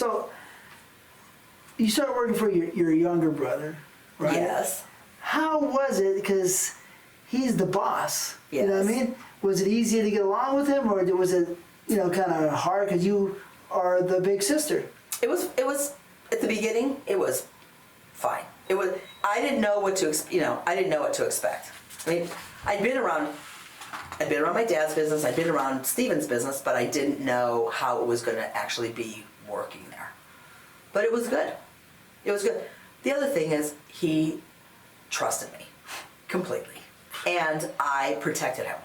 So, you started working for your younger brother, right? Yes. How was it? Because he's the boss. Yes. You know what I mean? Was it easy to get along with him, or was it, kind of hard because you are the big sister? It was at the beginning. It was fine. I didn't know what to expect. I mean, I'd been around my dad's business. I'd been around Steven's business, but I didn't know how it was going to actually be working there. But it was good. It was good. The other thing is he trusted me completely, and I protected him.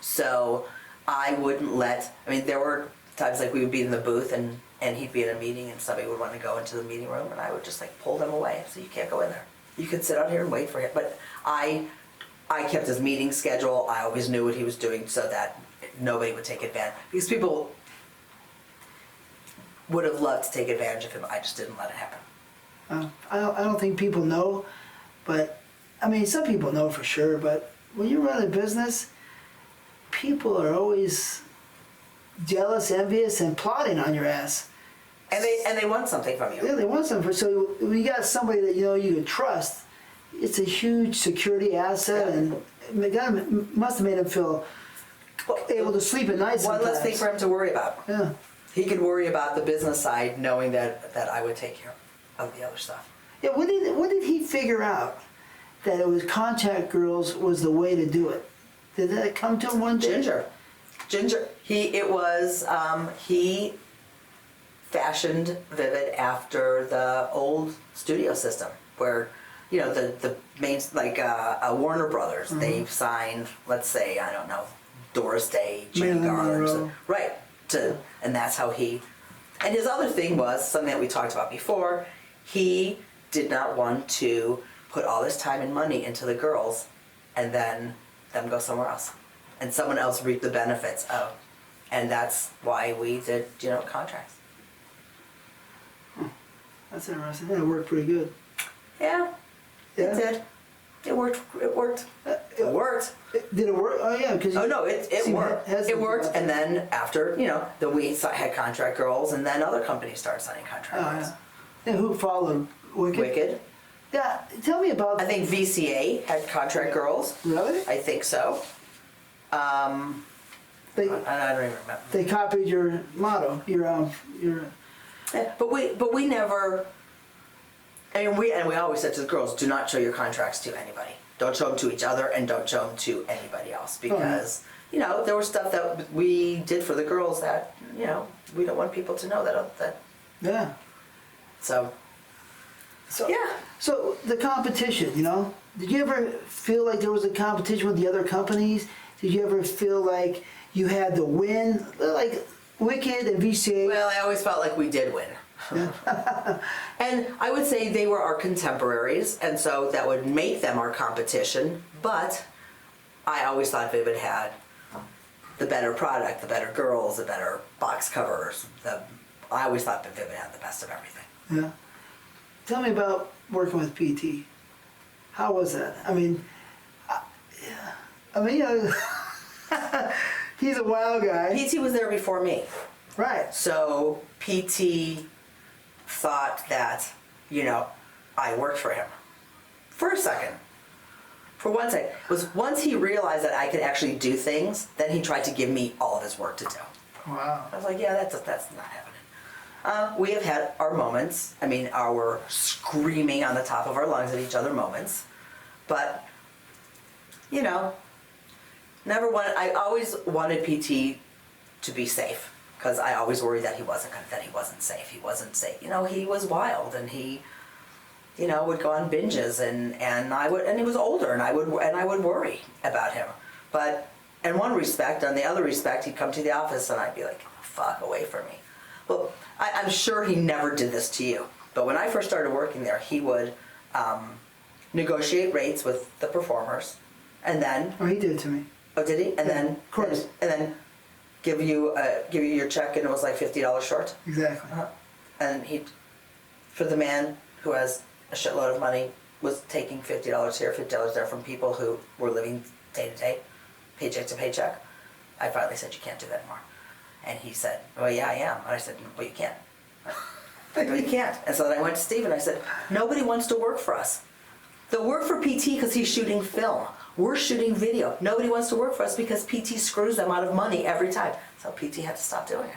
So I wouldn't there were times like we would be in the booth and he'd be in a meeting and somebody would want to go into the meeting room and I would just pull them away. So you can't go in there. You can sit out here and wait for him. But I kept his meeting schedule. I always knew what he was doing so that nobody would take advantage. Because people would have loved to take advantage of him. I just didn't let it happen. I don't think people know, but, some people know for sure, but when you run a business, people are always jealous, envious, and plotting on your ass. And they want something from you. Yeah, they want something. So when you got somebody that you can trust, it's a huge security asset, and it must have made him feel able to sleep at night sometimes. One less thing for him to worry about. Yeah. He could worry about the business side, knowing that I would take care of the other stuff. Yeah. What did he figure out that it was contact girls was the way to do it? Did that come to him one day? Ginger. He fashioned Vivid after the old studio system where, the main, a Warner Brothers, they've signed, let's say, I don't know, Doris Day, Jimmy Garner. Right. And that's how and his other thing was, something that we talked about before, he did not want to put all this time and money into the girls and then them go somewhere else. And someone else reap the benefits of. And that's why we did, contracts. That's interesting. That worked pretty good. Yeah, it did. It worked. It worked. It worked. Did it work? Oh, yeah. It worked. It worked. And then after, then we had contract girls, and then other companies started signing contract girls. Yeah. And who followed? Wicked? Yeah. Tell me about... I think VCA had contract girls. Really? I think so. I don't even remember. They copied your motto. Your. Yeah, but we never. We always said to the girls, do not show your contracts to anybody. Don't show them to each other, and don't show them to anybody else, because there was stuff that we did for the girls that we don't want people to know that. Yeah. So yeah. So the competition, did you ever feel like there was a competition with the other companies? Did you ever feel like you had to win, like Wicked and VCA? Well, I always felt like we did win. Yeah. And I would say they were our contemporaries, and so that would make them our competition, but I always thought Vivid had the better product, the better girls, the better box covers. I always thought that Vivid had the best of everything. Yeah. Tell me about working with Petey. How was that? He's a wild guy. Petey was there before me. Right. So Petey thought that, I worked for him. For a second. For one second. It was once he realized that I could actually do things, then he tried to give me all of his work to do. Wow. I was like, yeah, that's not happening. We have had our moments. Our screaming on the top of our lungs at each other moments. But, I always wanted PT to be safe, because I always worried that he wasn't safe. He wasn't safe. He was wild, and he, would go on binges, and he was older, and I would worry about him. But in one respect, on the other respect, he'd come to the office, and I'd be like, fuck away from me. Well, I'm sure he never did this to you, but when I first started working there, he would negotiate rates with the performers, and then... Oh, he did it to me. Oh, did he? And then... Of course. And then give you your check, and it was like $50 short. Exactly. And for the man who has a shitload of money, was taking $50 here, $50 there from people who were living day to day, paycheck to paycheck. I finally said, you can't do that anymore. And he said, well, yeah, I am. And I said, well, you can't. go, you can't. And so then I went to Steve and I said, nobody wants to work for us. They'll work for PT because he's shooting film. We're shooting video. Nobody wants to work for us because PT screws them out of money every time. So PT had to stop doing it.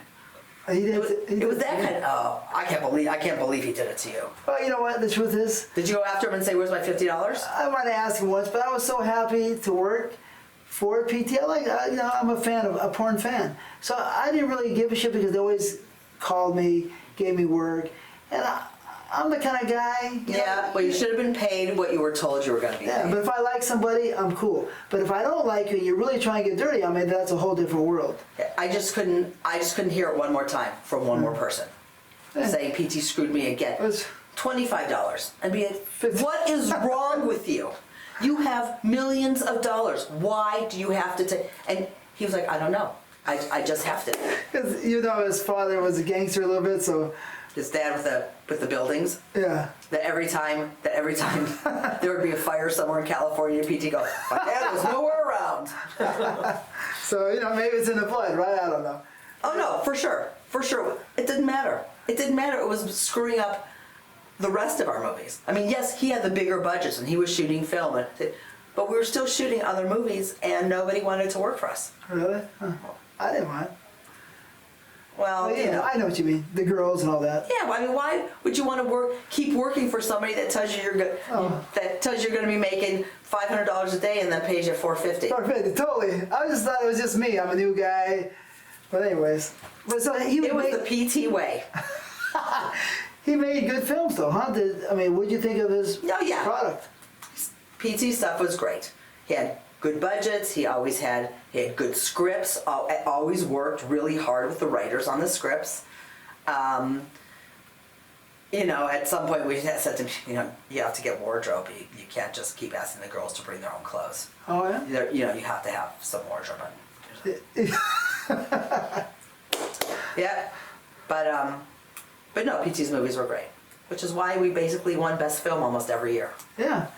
It was that kind of, oh, I can't believe he did it to you. Well, you know what, the truth is, Did you go after him and say, where's my $50? I might have asked him once, but I was so happy to work for PT. I'm a porn fan. So I didn't really give a shit because they always called me, gave me work. And I'm the kind of guy. Well, you should have been paid what you were told you were going to be paid. Yeah, but if I like somebody, I'm cool. But if I don't like you and you're really trying to get dirty on me, that's a whole different world. I just couldn't hear it one more time from one more person saying PT screwed me again. $25. I'd be like, what is wrong with you? You have millions of dollars. Why do you have to take? And he was like, I don't know. I just have to. Because his father was a gangster a little bit, so. His dad with the buildings. Yeah. That every time there would be a fire somewhere in California, PT go, my dad was nowhere around. So maybe it's in the blood, right? I don't know. Oh no, for sure. It didn't matter. It was screwing up the rest of our movies. I mean, yes, he had the bigger budgets and he was shooting film, but we were still shooting other movies and nobody wanted to work for us. Really? Huh. I didn't want it. Well, I know what you mean. The girls and all that. Yeah, well, I mean, why would you want to keep working for somebody that tells you you're going to be making $500 a day and then pays you $450? $450, totally. I just thought it was just me. I'm a new guy. But anyways, it was the PT way. He made good films, though, huh? What'd you think of his product? PT stuff was great. He had good budgets. He had good scripts. Always worked really hard with the writers on the scripts. At some point we said to him, you have to get wardrobe. You can't just keep asking the girls to bring their own clothes. Oh yeah. You have to have some wardrobe. Yeah, but no, PT's movies were great, which is why we basically won Best Film almost every year. Yeah.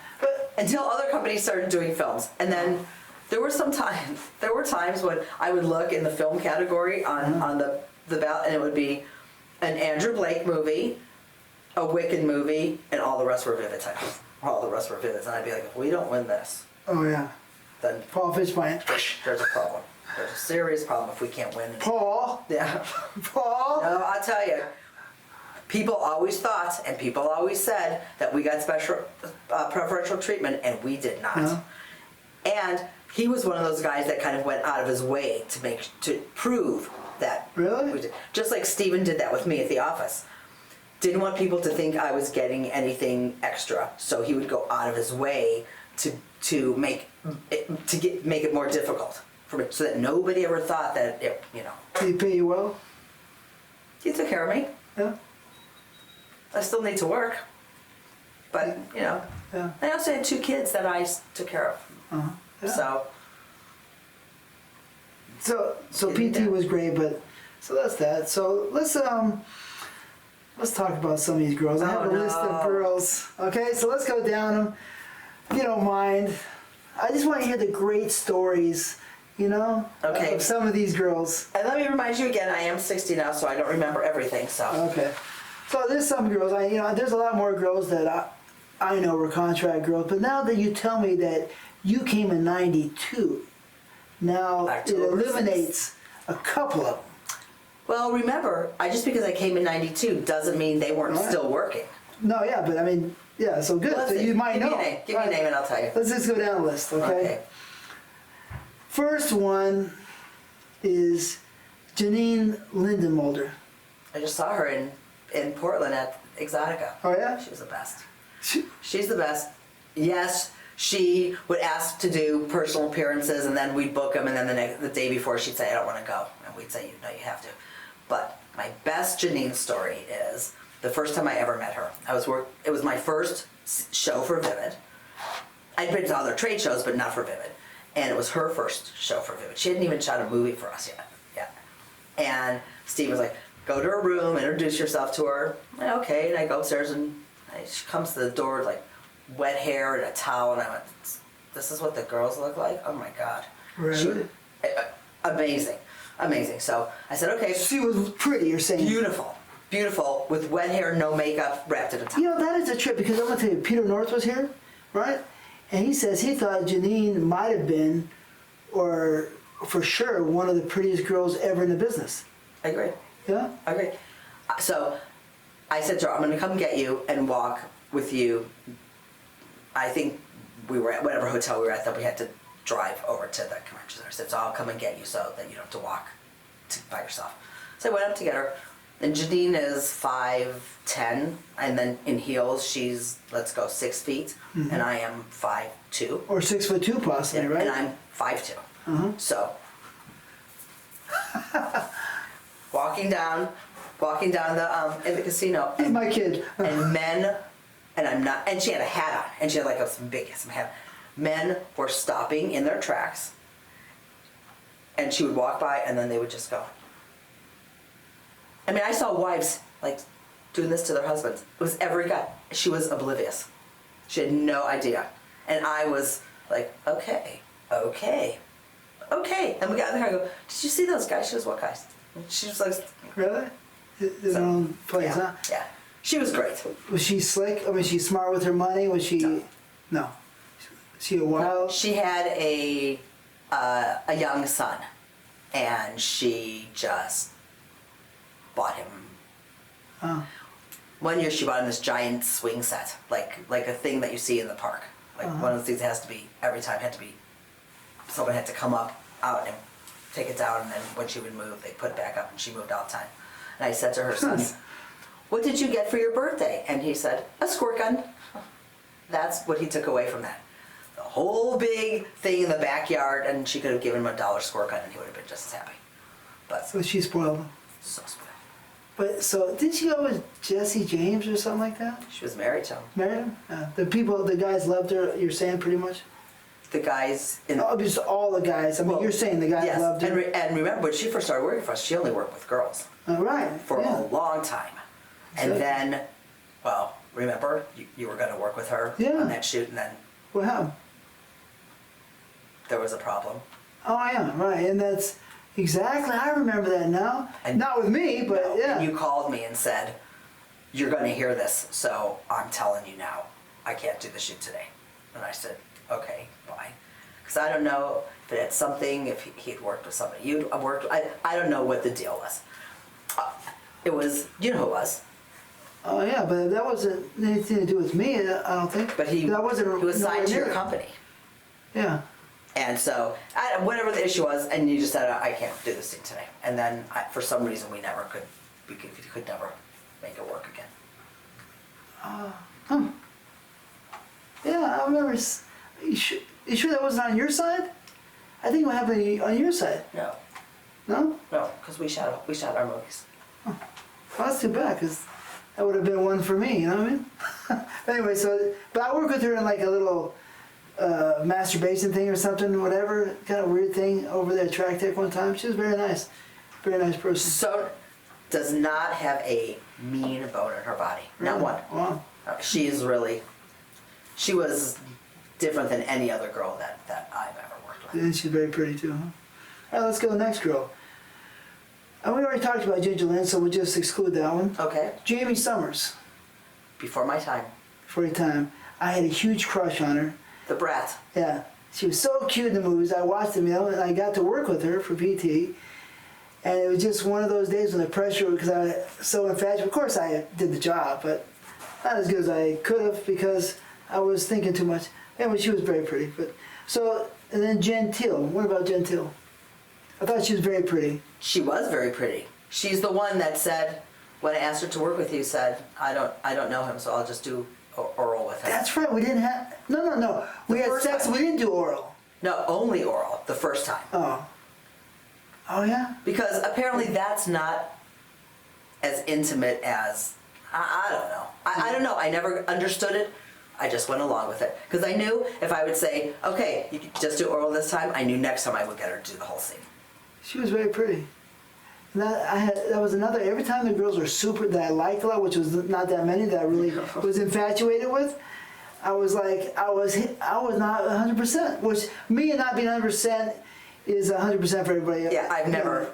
Until other companies started doing films, and then there were times when I would look in the film category on the ballot, and it would be an Andrew Blake movie, a Wicked movie, and all the rest were Vivid titles. All the rest were Vivids, and I'd be like, if we don't win this, oh yeah, then Paul Fishbine. There's a problem. There's a serious problem if we can't win. Paul. Yeah. Paul. No, I'll tell you. People always thought, and people always said, that we got special preferential treatment, and we did not. No. And he was one of those guys that kind of went out of his way to prove that. Really? We did. Just like Steven did that with me at the office. Didn't want people to think I was getting anything extra, so he would go out of his way to make it more difficult for me, so that nobody ever thought that Did he pay you well? He took care of me. Yeah. I still need to work, but Yeah. I also had 2 kids that I took care of. Uh-huh. Yeah. So PT was great, but so that's that. So let's talk about some of these girls. I have a list of girls. Okay, so let's go down them. If you don't mind, I just want to hear the great stories. Okay. Of some of these girls. And let me remind you again, I am 60 now, so I don't remember everything. So okay. So there's some girls, there's a lot more girls that I know were contract girls, but now that you tell me that you came in 92, now it eliminates a couple of them. Well, remember, just because I came in 92 doesn't mean they weren't still working. No, yeah, but so good. Well, so you might know. Give me a name and I'll tell you. Let's just go down the list, okay? First one is Janine Lindenmulder. I just saw her in Portland at Exotica. Oh yeah? She was the best. She's the best. Yes, she would ask to do personal appearances, and then we'd book them, and then the day before she'd say, I don't want to go. And we'd say, no, you have to. But my best Janine story is the first time I ever met her. It was my first show for Vivid. I'd been to other trade shows, but not for Vivid. And it was her first show for Vivid. She hadn't even shot a movie for us yet. And Steve was like, go to her room, introduce yourself to her. Okay, and I go upstairs, and she comes to the door with like wet hair and a towel, and I went, this is what the girls look like? Oh my God. Really? Amazing. So I said, okay. She was pretty, you're saying? Beautiful. beautiful, with wet hair, no makeup, wrapped in a towel. You know, that is a trip, because I'm gonna tell you, Peter North was here, right? And he says he thought Janine might have been, or for sure, one of the prettiest girls ever in the business. I agree. Yeah? I agree. So I said to her, I'm going to come get you and walk with you. I think we were at whatever hotel we were at, that we had to drive over to the convention center. I said, so I'll come and get you so that you don't have to walk by yourself. So I went up to get her. And Janine is 5'10", and then in heels, she's, let's go, 6 feet, and I am 5'2". Or 6'2" possibly, right? And I'm 5'2". So, walking down the in the casino, He's my kid. and men, and I'm not, and she had a hat on, and she had like some hat. Men were stopping in their tracks, and she would walk by, and then they would just go. I mean, I saw wives like doing this to their husbands. It was every guy. She was oblivious. She had no idea. And I was like, okay. And we got in the car and I go, did you see those guys? She goes, what guys? And she was like, Really? His own place, yeah, huh? yeah. She was great. Was she slick? I mean, she smart with her money? Was she? No. She a wild? She had a young son, and she just bought him. Oh. One year she bought him this giant swing set, like a thing that you see in the park. Like one of the things that has to be, every time had to be, someone had to come out and take it down, and then when she would move, they put it back up, and she moved all the time. And I said to her son, what did you get for your birthday? And he said, a squirt gun. That's what he took away from that. The whole big thing in the backyard, and she could have given him a $1 squirt gun, and he would have been just as happy. But So she spoiled him. so spoiled. But so did she go with Jesse James or something like that? She was married to him. Married him? The guys loved her. You're saying pretty much. The guys in Just all the guys. I mean, Well, you're saying the guys yes, loved her. and remember, when she first started working for us, she only worked with girls Right. for yeah. a long time. And Exactly. then, well, remember, you were going to work with her Yeah. on that shoot, and then What happened? there was a problem. Oh yeah, right. And that's exactly. I remember that now. And- Not with me, but No, yeah. and you called me and said, you're going to hear this, so I'm telling you now, I can't do the shoot today. And I said, okay, bye. Because I don't know if it had something, if he'd worked with somebody you'd worked with. I don't know what the deal was. It was, you know who it was. Oh yeah, but that wasn't anything to do with me. I don't think. But he that wasn't. was nowhere signed to your near. company. Yeah. And so, whatever the issue was, and you just said, I can't do this thing today. And then, for some reason, we could never make it work again. Yeah, I remember. You sure that wasn't on your side? I think what happened on your side. No, No? because we shot our movies. Well, that's too bad, because that would have been one for me, you know what I mean? Anyway, but I worked with her in like a little masturbation thing or something, whatever, kind of weird thing over there at Track Tech one time. She was very nice person. So, does not have a mean bone in her body. Not one. Wow. She was different than any other girl that I've ever worked with. And she's very pretty too, huh? All right, let's go to the next girl. And we already talked about Ginger Lynn, so we'll just exclude that one. Okay, Jamie Summers, before my time. for a time. I had a huge crush on her. The brat. Yeah, she was so cute in the movies. I watched them, and I got to work with her for PT. And it was just one of those days when the pressure, because I was so infatuated. Of course, I did the job, but not as good as I could have because I was thinking too much. Anyway, she was very pretty. And then Gentile. What about Gentile? I thought she was very pretty. She was very pretty. She's the one that said, when I asked her to work with you, said, I don't know him, so I'll just do oral with him. That's right. We didn't have. No. We had first sex. time. We didn't do oral. No, only oral, the first time. Oh yeah. Because apparently that's not as intimate as, I don't know. I don't know. I never understood it. I just went along with it. Because I knew if I would say, okay, you can just do oral this time, I knew next time I would get her to do the whole scene. She was very pretty. And that was another. Every time the girls were super that I liked a lot, which was not that many that I really was infatuated with, I was like, I was not 100%. Which me and not being 100% is 100% for everybody. Yeah, I've never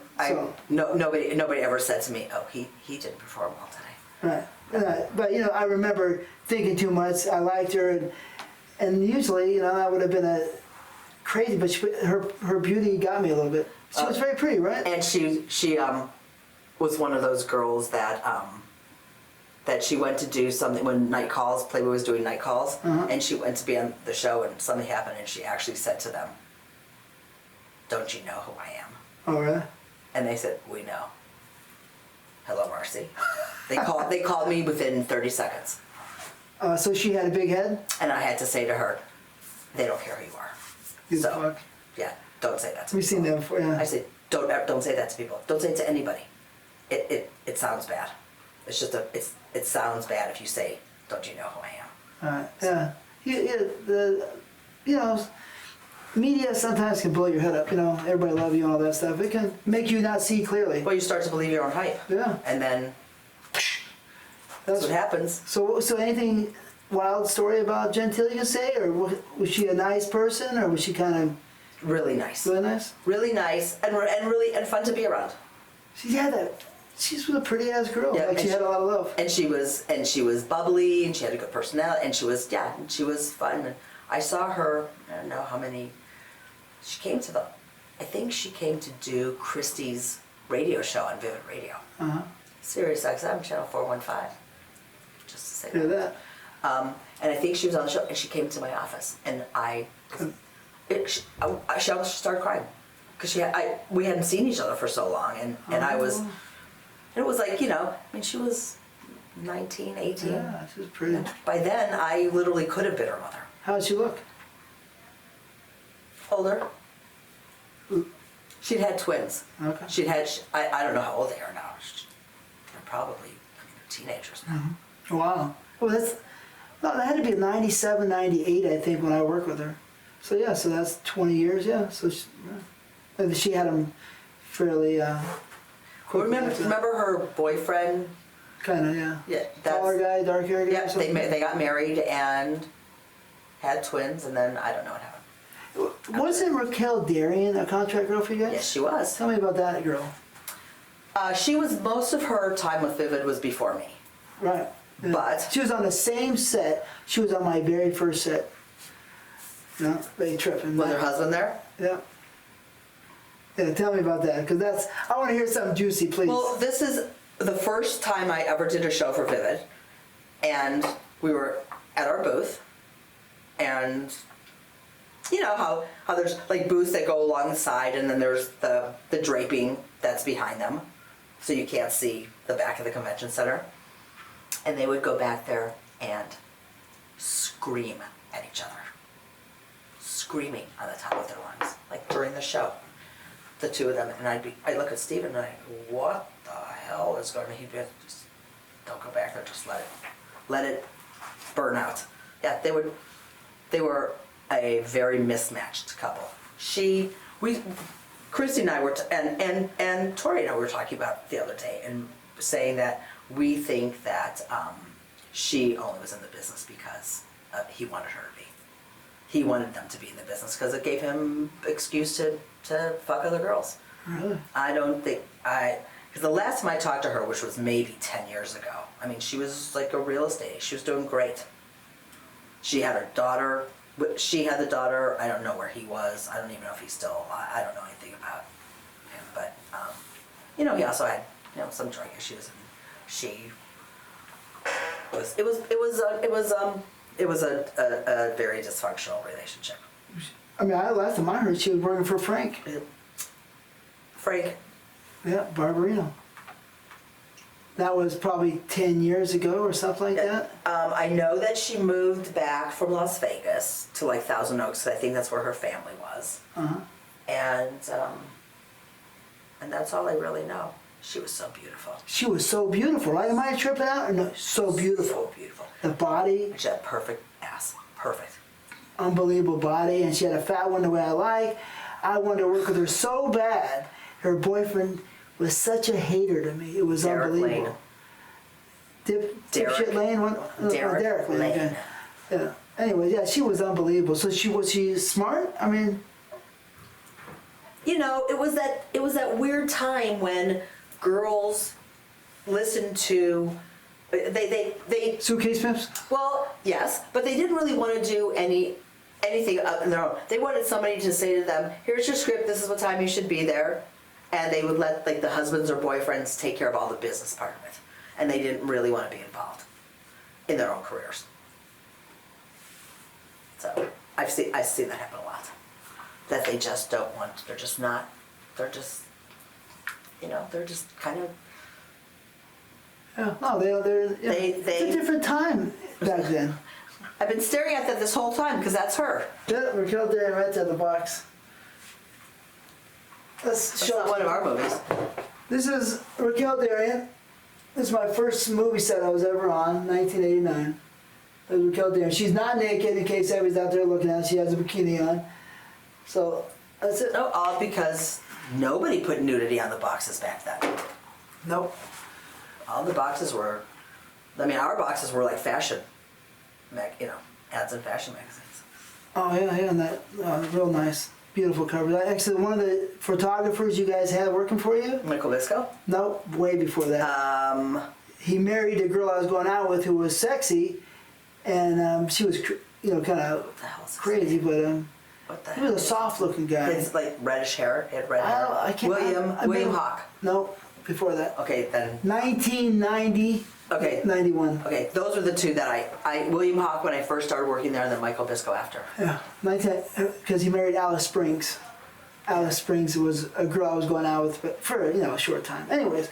Nobody ever said to me, "Oh, he didn't perform well today." Right. But you know, I remember thinking too much. I liked her, and usually, you know, that would have been a crazy. But her beauty got me a little bit. She was very pretty, right? And she was one of those girls that that she went to do something when Night Calls, Playboy was doing Night Calls, and she went to be on the show, and something happened, and she actually said to them, "Don't you know who I am?" Oh, really? And they said, "We know." Hello, Marci. They called me within 30 seconds. So she had a big head? And I had to say to her, "They don't care who you are." Give a fuck. Yeah, don't say that to We've people. seen that before, yeah. I said, don't say that to people. Don't say it to anybody. It sounds bad. It's just it sounds bad if you say, "Don't you know who I am?" Yeah. You know, media sometimes can blow your head up, you know, everybody love you and all that stuff. It can make you not see clearly. Well, you start to believe your own hype. Yeah. And then that's what happens. So anything wild story about Gentile you can say, or was she a nice person, or was she kind of Really nice. really nice? Really nice and fun to be around. She had that. She's a pretty ass girl. Yeah, like she had a lot of love. And she was bubbly, and she had a good personality, and she was fun. And I saw her. I don't know how many. She came to I think she came to do Christie's radio show on Vivid Radio. Sirius XM channel 415. Just to say that. And I think she was on the show, and she came to my office, and she started crying because we hadn't seen each other for so long, and it was like, you know, I mean, she was 19, 18. Yeah, she was pretty. And by then, I literally could have been her mother. How did she look? Older. She'd had twins. Okay. I don't know how old they are now. They're probably teenagers now. Wow. Well, that had to be 97, 98, I think, when I worked with her. So yeah, so that's 20 years, yeah. So she had them fairly quick. Remember her boyfriend? Kind of, yeah. Yeah. Taller guy, dark hair guy. Yeah, or something? they got married and had twins, and then I don't know what happened. Wasn't Raquel Darian a contract girl for you guys? Yes, she was. Tell me about that girl. She was, most of her time with Vivid was before me. Right. Yeah. But she was on the same set. She was on my very first set. You know, big trip. Was her husband there? Yeah. Yeah, tell me about that, because I want to hear something juicy, please. Well, this is the first time I ever did a show for Vivid, and we were at our booth, and you know how there's like booths that go along the side, and then there's the draping that's behind them, so you can't see the back of the convention center. And they would go back there and scream at each other. Screaming on the top of their lungs, like during the show. The two of them, and I'd look at Steven and I'd go, "What the hell is going on?" He'd be, "Just don't go back there, just let it burn out." Yeah, they were a very mismatched couple. Christy and I were, and Tori and I were talking about the other day, and saying that we think that she only was in the business because he wanted her to be. He wanted them to be in the business because it gave him excuse to fuck other girls. Really? I don't think because the last time I talked to her, which was maybe 10 years ago, I mean, she was like a real estate. She was doing great. She had her daughter. She had the daughter. I don't know where he was. I don't even know if he's still alive. I don't know anything about him. But you know, he also had, you know, some drug issues, and it was a very dysfunctional relationship. I mean, last time I heard she was working for Frank. Frank. Yeah, Barbarino. That was probably 10 years ago or something like that. I know that she moved back from Las Vegas to like Thousand Oaks, because I think that's where her family was. And that's all I really know. She was so beautiful. She was so beautiful, right? Am I tripping out? Or no, so beautiful. So beautiful. The body. She had a perfect ass. Perfect. Unbelievable body, and she had a fat one the way I like. I wanted to work with her so bad. Her boyfriend was such a hater to me. It was Derek unbelievable. Lane. Dipshit Lane? Derek Lane. Okay. Yeah. Anyway, yeah, she was unbelievable. So was she smart? I mean... you know, it was that weird time when girls listened to, they Suitcase Pimps? well, yes, but they didn't really want to do anything on their own. They wanted somebody to say to them, here's your script, this is what time you should be there. And they would let like the husbands or boyfriends take care of all the business part of it. And they didn't really want to be involved in their own careers. So I've seen that happen a lot. That they just don't want, they're just, you know, they're just kind of. Yeah, no, it's a different time back then. I've been staring at that this whole time because that's her. Yeah, Raquel Darren rented the box. That's not one of our movies. This is Raquel Darren. This is my first movie set I was ever on, 1989. That was Raquel Darren. She's not naked in case everybody's out there looking at her. She has a bikini on. So, that's it. No, all because nobody put nudity on the boxes back then. Nope. All the boxes were, I mean, our boxes were like fashion, you know, ads in fashion magazines. Oh, yeah, and that, real nice. Beautiful cover. Actually, one of the photographers you guys had working for you? Michael Visco? No, way before that. He married a girl I was going out with who was sexy, and she was, you know, kind of crazy, but what the he hell? was a soft-looking guy. His like reddish hair. He had red hair. I can't. William Hawk. No, before that. Okay, then. 1990. Okay. 91. Okay, those are the two that I William Hawk when I first started working there, and then Michael Visco after. Yeah, because he married Alice Springs. Alice Springs was a girl I was going out with, but for, you know, a short time. Anyways,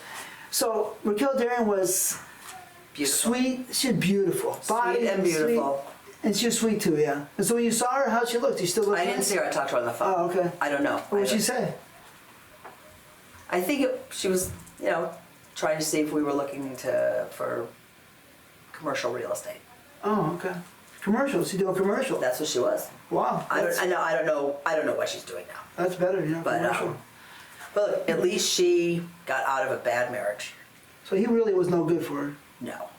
so Raquel Darren was Beautiful. sweet. She was beautiful. Sweet and beautiful. Sweet, and she was sweet too, yeah. And so when you saw her, how'd she look? Do you still look I didn't nice? see her. I talked to her on the phone. Oh, okay. I don't know. What did she say? I think she was, you know, trying to see if we were looking for commercial real estate. Oh, okay. Commercials. She doing commercials. That's what she was. Wow. I don't know what she's doing now. That's better, you know, But commercial. but look, at least she got out of a bad marriage. So he really was no good for her. No,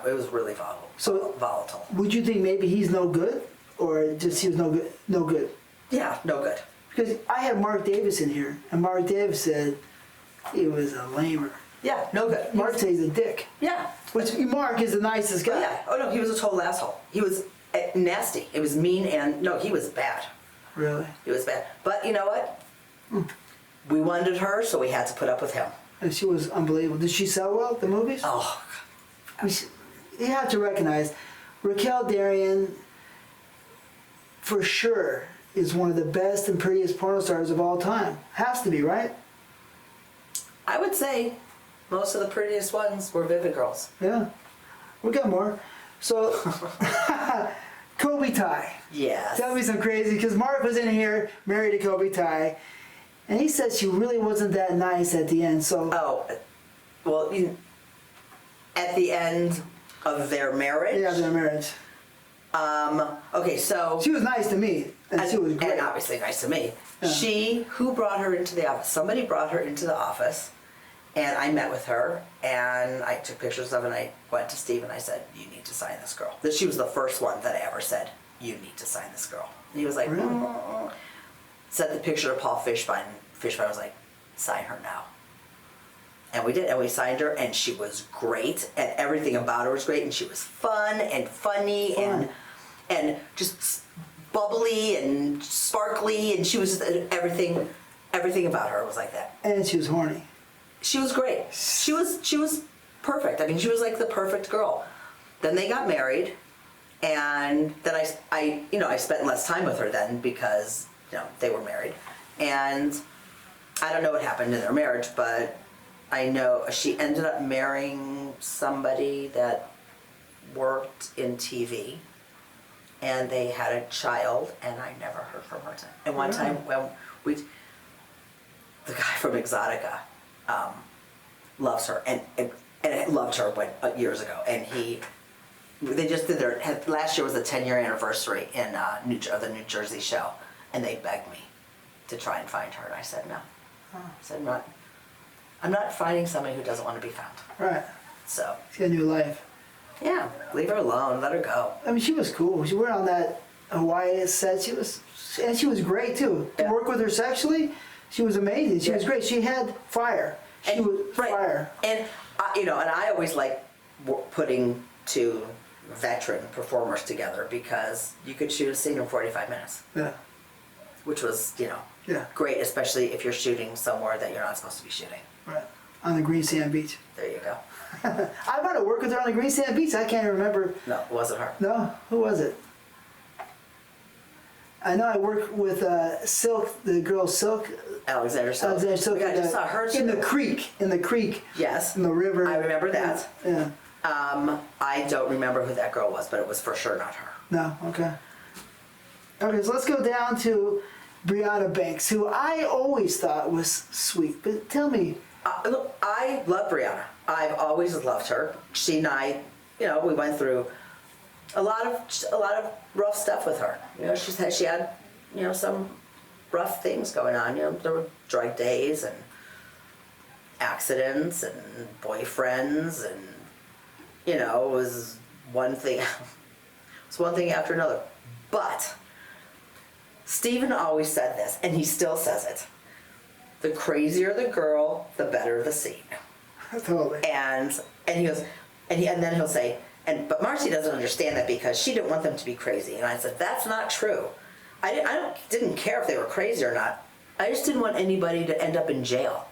it was really volatile. Would you think maybe he's no good, or just he was no good? No good. Yeah, no good. Because I had Mark Davis in here, and Mark Davis said he was a lamer. Yeah, no good. Mark says he's a dick. Yeah. Which Mark is the nicest guy. Yeah. Oh no, he was a total asshole. He was nasty. It was mean, and no, he was bad. Really? He was bad. But you know what? We wanted her, so we had to put up with him. And she was unbelievable. Did she sell well, the movies? Oh. I mean, you have to recognize, Raquel Darren, for sure, is one of the best and prettiest porno stars of all time. Has to be, right? I would say most of the prettiest ones were Vivid girls. Yeah. We'll get more. So, Kobe Ty. Yes. Tell me some crazy, because Mark was in here, married to Kobe Ty, and he said she really wasn't that nice at the end, so... Oh, well, at the end of their marriage? Yeah, their marriage. Okay, so... She was nice to me, and she was great. And obviously nice to me. Yeah. Who brought her into the office? Somebody brought her into the office, and I met with her, and I took pictures of her, and I went to Steve, and I said, you need to sign this girl. She was the first one that I ever said, you need to sign this girl. And he was like, Really? Sent the picture of Paul Fishbein. Fishbein was like, sign her now. And we did, and we signed her, and she was great, and everything about her was great, and she was fun and funny and just bubbly and sparkly, and she was just everything about her was like that. And she was horny. She was great. She was perfect. I mean, she was like the perfect girl. Then they got married, and then I spent less time with her then because, you know, they were married. And I don't know what happened in their marriage, but I know she ended up marrying somebody that worked in TV, and they had a child, and I never heard from her. And one time when the guy from Exotica loves her, and loved her years ago, and they just did last year was the 10-year anniversary in the New Jersey show, and they begged me to try and find her, and I said no. I said I'm not finding somebody who doesn't want to be found. Right. So. She had a new life. Yeah, leave her alone, let her go. I mean, she was cool. She went on that Hawaii set. She was great too. Yeah. To work with her sexually, She was amazing. She was great. She had fire. She was fire. And and I always like putting two veteran performers together because you could shoot a scene in 45 minutes. Yeah. Which was, Yeah. great, especially if you're shooting somewhere that you're not supposed to be shooting. Right. On the green sand beach. There you go. I might have worked with her on the green sand beach. I can't remember. No, it wasn't her. No, who was it? I know I worked with Silk, the girl Silk. Alexander Silk. Alexander Silk. I just saw her in the creek. In the creek. Yes. In the river. I remember that. Yeah. I don't remember who that girl was, but it was for sure not her. No. Okay. Okay, so let's go down to Brianna Banks, who I always thought was sweet. But tell me. Look, I love Brianna. I've always loved her. She and I, we went through a lot of rough stuff with her. She had some rough things going on. There were drug days and accidents and boyfriends and it was one thing. It's one thing after another. But Steven always said this, and he still says it. The crazier the girl, the better the scene. Totally. And he goes, and then he'll say, but Marci doesn't understand that because she didn't want them to be crazy. And I said, that's not true. I didn't care if they were crazy or not. I just didn't want anybody to end up in jail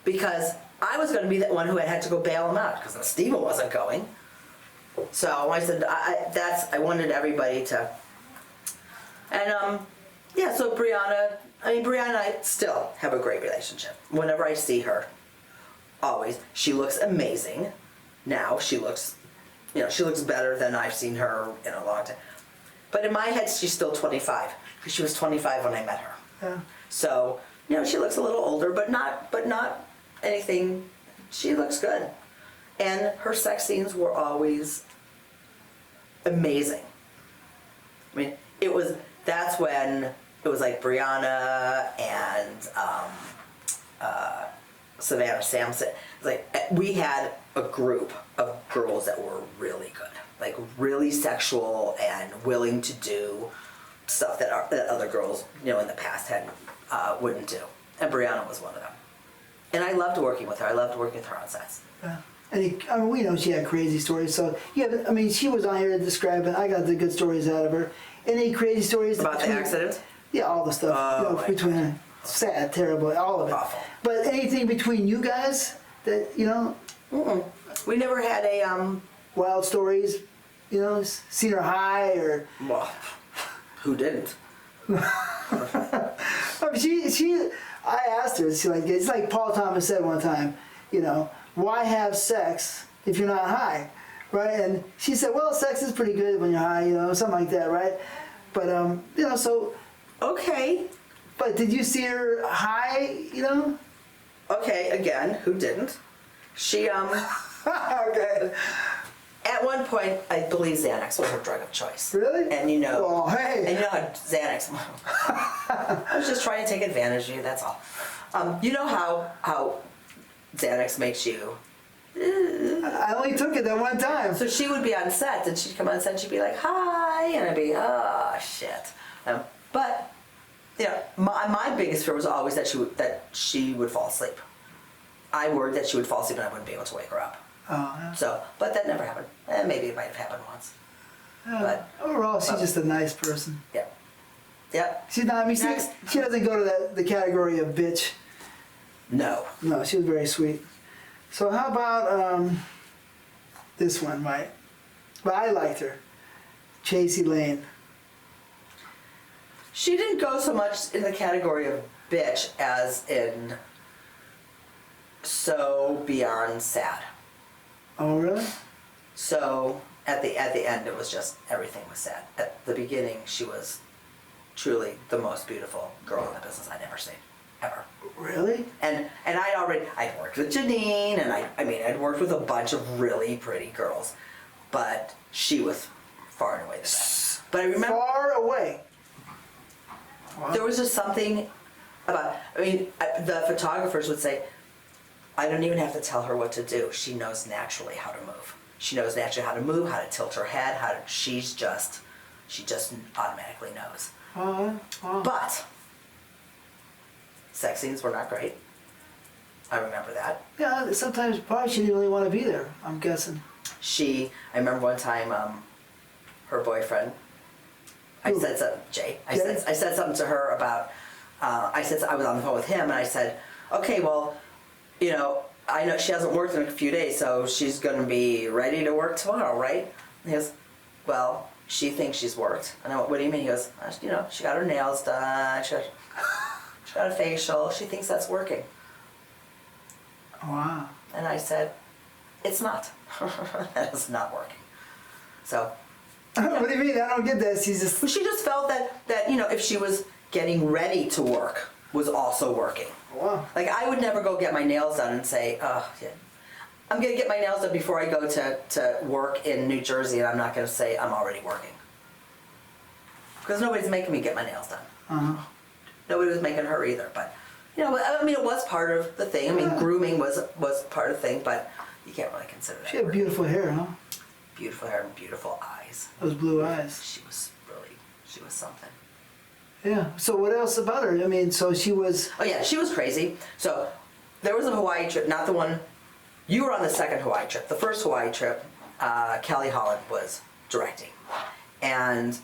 because I was going to be the one who had to go bail them out because Steven wasn't going. So I said, I wanted everybody to, and so Brianna and I still have a great relationship. Whenever I see her, always, she looks amazing. Now she looks better than I've seen her in a long time. But in my head, she's still 25 because she was 25 when I met her. Yeah. So she looks a little older, but not anything. She looks good, and her sex scenes were always amazing. I mean, that's when it was like Brianna and Savannah Sampson. It's like we had a group of girls that were really good, like really sexual and willing to do stuff that other girls, in the past wouldn't do. And Brianna was one of them. And I loved working with her. I loved working with her on sets. Yeah. And we know she had crazy stories. So she was on here to describe it. I got the good stories out of her. Any crazy stories about the accident? Yeah, all the stuff. Between sad, terrible, all of it. Awful. But anything between you guys that Mm-mm. We never had a wild stories. Seen her high or. Well, who didn't? I asked her. It's like Paul Thomas said one time. Why have sex if you're not high, right? And she said, well, sex is pretty good when you're high, something like that, right? But so. Okay. But did you see her high? Okay, again, who didn't? She Okay. At one point, I believe Xanax was her drug of choice. Really? And Oh, hey. And how Xanax. I was just trying to take advantage of you. That's all. You know how Xanax makes you. I only took it that one time. So she would be on set, and she'd come on set, and she'd be like, "Hi," and I'd be, "Oh shit." But my biggest fear was always that she would fall asleep. I worried that she would fall asleep and I wouldn't be able to wake her up. Oh, yeah. So, but that never happened. Maybe it might have happened once. But overall, she's just a nice person. Yeah. Yeah. She's not. She doesn't go to the category of bitch. No. No, she was very sweet. So how about this one, right? But I liked her, Chasey Lane. She didn't go so much in the category of bitch as in so beyond sad. Oh, really? So at the end, it was just everything was sad. At the beginning, she was truly the most beautiful girl in the business I'd ever seen, ever. Really? And I'd worked with Janine, and I'd worked with a bunch of really pretty girls, but she was far and away the best. But I remember Far away. Wow. there was just something about. The photographers would say, I don't even have to tell her what to do. She knows naturally how to move. She knows naturally how to move, how to tilt her head, she just automatically knows. Wow. But Sex scenes were not great. I remember that. Yeah, sometimes probably she didn't really want to be there, I'm guessing. I remember one time, her boyfriend, I Who? said something, Jay, I Jay? said something to her about, I was on the phone with him and I said, okay, well, you know, I know she hasn't worked in a few days, so she's gonna be ready to work tomorrow, right? And he goes, well, she thinks she's worked. And I went, what do you mean? He goes, you know, she got her nails done, she got a facial, she thinks that's working. Wow. And I said, it's not. That is not working. So. What do you mean? I don't get that. She's just... Well, she just felt that, you know, if she was getting ready to work, was also working. Wow. Like, I would never go get my nails done and say, oh, yeah, I'm going to get my nails done before I go to work in New Jersey, and I'm not going to say I'm already working. Because nobody's making me get my nails done. Uh-huh. Nobody was making her either, but, you know, I mean, it was part of the thing. I mean, grooming was part of the thing, but you can't really consider that. She had beautiful hair, huh? Beautiful hair and beautiful eyes. Those blue eyes. She was something. Yeah. So what else about her? I mean, so she was... Oh yeah, she was crazy. So there was a Hawaii trip, not the one, you were on the second Hawaii trip. The first Hawaii trip, Kelly Holland was directing. And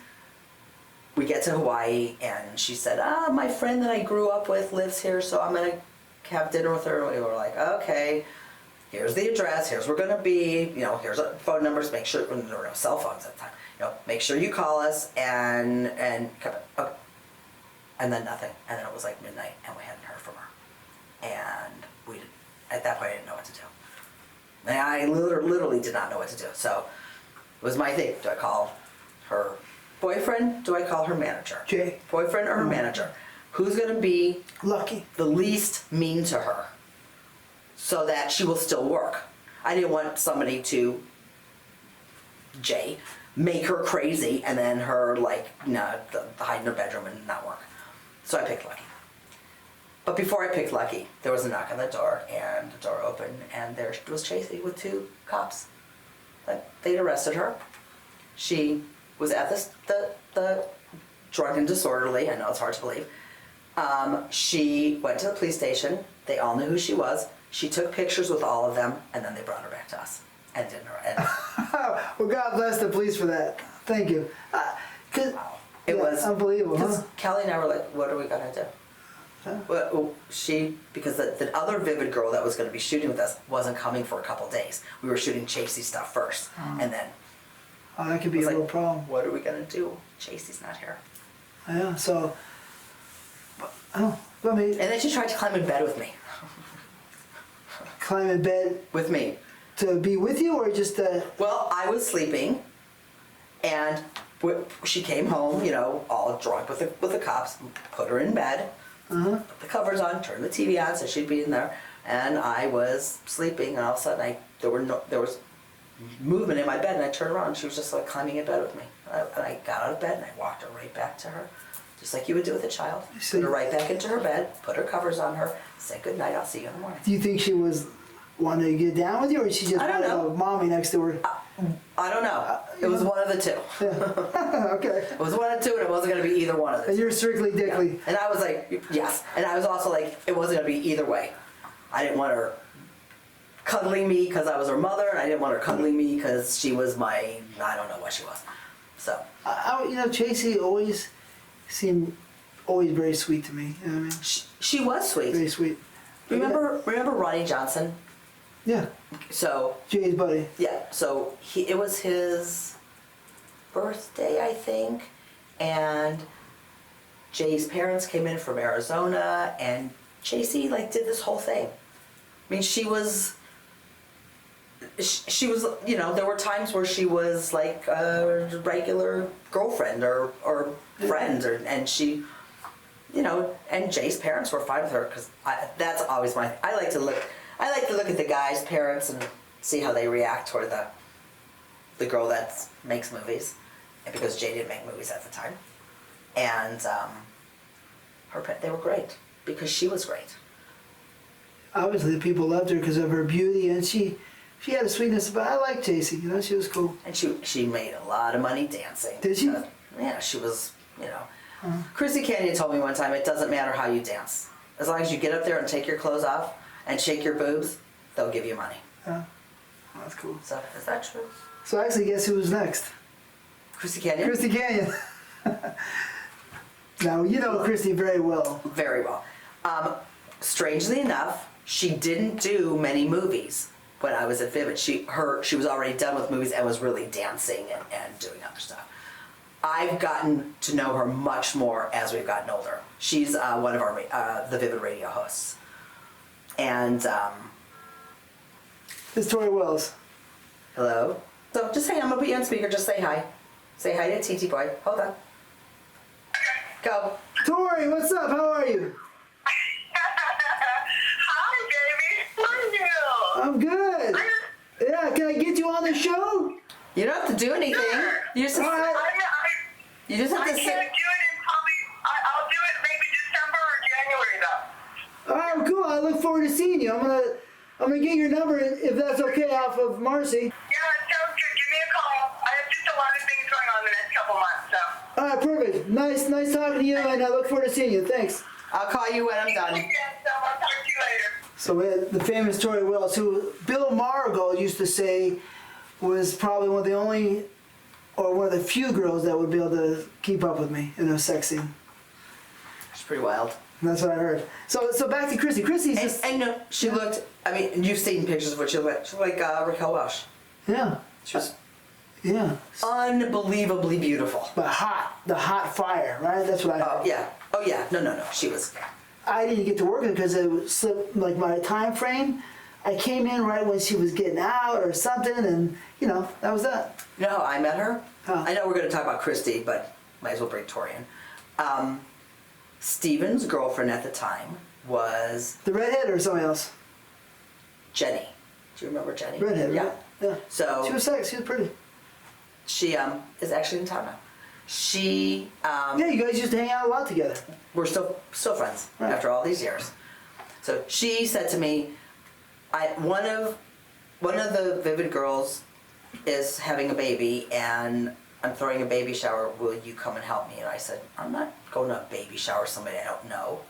we get to Hawaii and she said, my friend that I grew up with lives here, so I'm gonna have dinner with her. And we were like, okay, here's the address, here's where we're gonna be, you know, here's our phone numbers, make sure, there were no cell phones at the time, you know, make sure you call us and come, okay. And then nothing. And then it was like midnight and we hadn't heard from her. And at that point I didn't know what to do. And I literally did not know what to do. So it was my thing. Do I call her boyfriend? Do I call her manager? Jay. Boyfriend or her manager? Who's gonna be Lucky. the least mean to her so that she will still work? I didn't want somebody to, Jay, make her crazy and then her like, hide in her bedroom and not work. So I picked Lucky. But before I picked Lucky, there was a knock on the door and the door opened and there was Tracy with two cops. Like, they'd arrested her. She was at the drunk and disorderly, I know it's hard to believe. She went to the police station, they all knew who she was. She took pictures with all of them and then they brought her back to us and didn't Well, God bless the police for that. Thank you. Wow. It was unbelievable, huh? Kelly and I were like, what are we gonna do? Huh? Well, because the other Vivid girl that was gonna be shooting with us wasn't coming for a couple days. We were shooting Chasey stuff first, and then Oh, that could be a real problem. what are we gonna do? Chasey's not here. Yeah, so... Oh, I mean... And then she tried to climb in bed with me. Climb in bed With me. to be with you, or just Well, I was sleeping, and she came home, you know, all drunk with the cops, put her in bed, put the covers on, turned the TV on so she'd be in there, and I was sleeping, and all of a sudden there was movement in my bed, and I turned around, and she was just like climbing in bed with me. And I got out of bed, and I walked her right back to her, just like you would do with a child. Put her right back into her bed, put her covers on her, said good night, I'll see you in the morning. do you think she was wanting to get down with you, or she just I don't wanted know. a mommy next to her? I don't know. It was one of the two. Okay. It was one of the two, and it wasn't going to be either one of the two. And you're strictly dickly. Yeah. And I was like, yes. And I was also like, it wasn't going to be either way. I didn't want her cuddling me because I was her mother, and I didn't want her cuddling me because she was I don't know what she was. So. You know, Chasey always seemed very sweet to me. You know what I mean? She was sweet. Very sweet. Remember Ronnie Johnson? Yeah. So. Jay's buddy. Yeah. So it was his birthday, I think, and Jay's parents came in from Arizona, and Chasey like did this whole thing. I mean, she was, you know, there were times where she was like a regular girlfriend or friend, and she, you know, and Jay's parents were fine with her because that's always I like to look at the guy's parents and see how they react toward the girl that makes movies, and because Jay didn't make movies at the time, and they were great because she was great. Obviously, the people loved her because of her beauty, and she had a sweetness about. I like Chasey. You know, she was cool. And she made a lot of money dancing. Did she? Yeah, she was, you know. Chrissy Canyon told me one time, it doesn't matter how you dance. As long as you get up there and take your clothes off and shake your boobs, they'll give you money. Yeah. Oh, that's cool. So, is that true? So actually, guess who was next? Christy Canyon? Christy Canyon. Now, you know Christy very well. Very well. Strangely enough, she didn't do many movies when I was at Vivid. She was already done with movies and was really dancing and doing other stuff. I've gotten to know her much more as we've gotten older. She's one of our the Vivid radio hosts. And It's Tori Wells. hello. So just hang on, I'm gonna put you on speaker. Just say hi. Say hi to TTBoy. Hold on. Go. Tori, what's up? How are you? Hi, baby. How are you? I'm good. Yeah, can I get you on the show? You don't have to do anything. Sure. You just All right. you just have I to can't do sit. it in probably. I'll do it maybe December or January though. All right, cool. I look forward to seeing you. I'm gonna get your number if that's okay off of Marci. Yeah, that sounds good. Give me a call. I have just a lot of things going on the next couple months, so. All right, perfect. Nice talking to you, and I look forward to seeing you. Thanks. I'll call you when I'm done. Yeah, so I'll talk to you later. So we had the famous Tori Wells, who Bill Margold used to say was probably one of the only, or one of the few girls that would be able to keep up with me in a sex scene. It's pretty wild. And that's what I heard. So back to Chrissy. Chrissy's just And no, she looked. I mean, you've seen pictures of what she looked like. She looked like Raquel Welch. yeah, She was yeah, unbelievably beautiful. but hot, the hot fire, right? That's what I heard. Oh yeah. Oh yeah. No. She was. I didn't get to work it because it slipped like my time frame. I came in right when she was getting out or something, and that was that. You know how I met her? Huh. I know we're going to talk about Christy, but might as well bring Tori in. Steven's girlfriend at the time was The redhead or somebody else? Jenny. Do you remember Jenny? Redhead, Yeah. right? Yeah. So She was sexy. She was pretty. she is actually in town now. She Yeah, you guys used to hang out a lot together. we're still friends Right. after all these years. So she said to me, one of the Vivid girls is having a baby and I'm throwing a baby shower. Will you come and help me? And I said, I'm not going to a baby shower with somebody I don't know.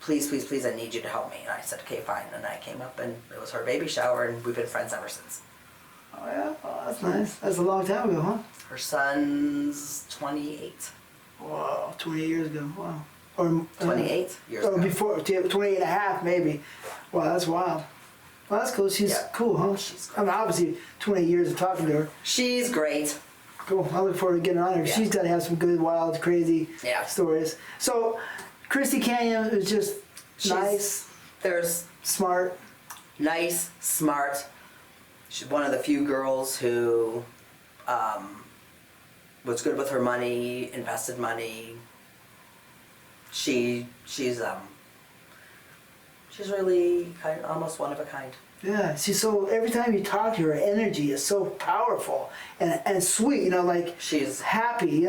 Please, I need you to help me. And I said, okay, fine. And I came up and it was her baby shower and we've been friends ever since. Oh yeah, oh, that's nice. That's a long time ago, huh? Her son's 28. Wow, 28 years ago. Wow. Or 28 years Or ago. before 28 and a half, maybe. Wow, that's wild. Well, that's cool. She's Yeah. cool, huh? She's I mean, obviously, 28 years of talking to her. She's great. Cool. I look forward to getting on her. Yeah. She's got to have some good, wild, crazy Yeah. stories. So, Christy Canyon is just She's- nice, There's smart. nice, smart. She's one of the few girls who was good with her money, invested money. She's really almost one of a kind. Yeah, she's so, every time you talk to her, her energy is so powerful and sweet, like She's happy,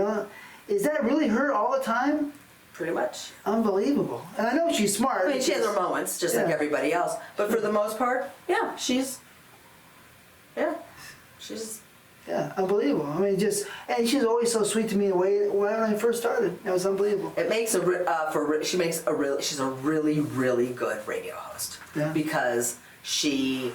Is that really her all the time? pretty much. Unbelievable. And I know she's smart. I mean, she has her moments, just like Yeah. everybody else. But for the most part, yeah, she's Yeah, unbelievable. I mean, and she's always so sweet to me the way when I first started. It was unbelievable. It makes she's a really, really good radio host. Yeah. Because she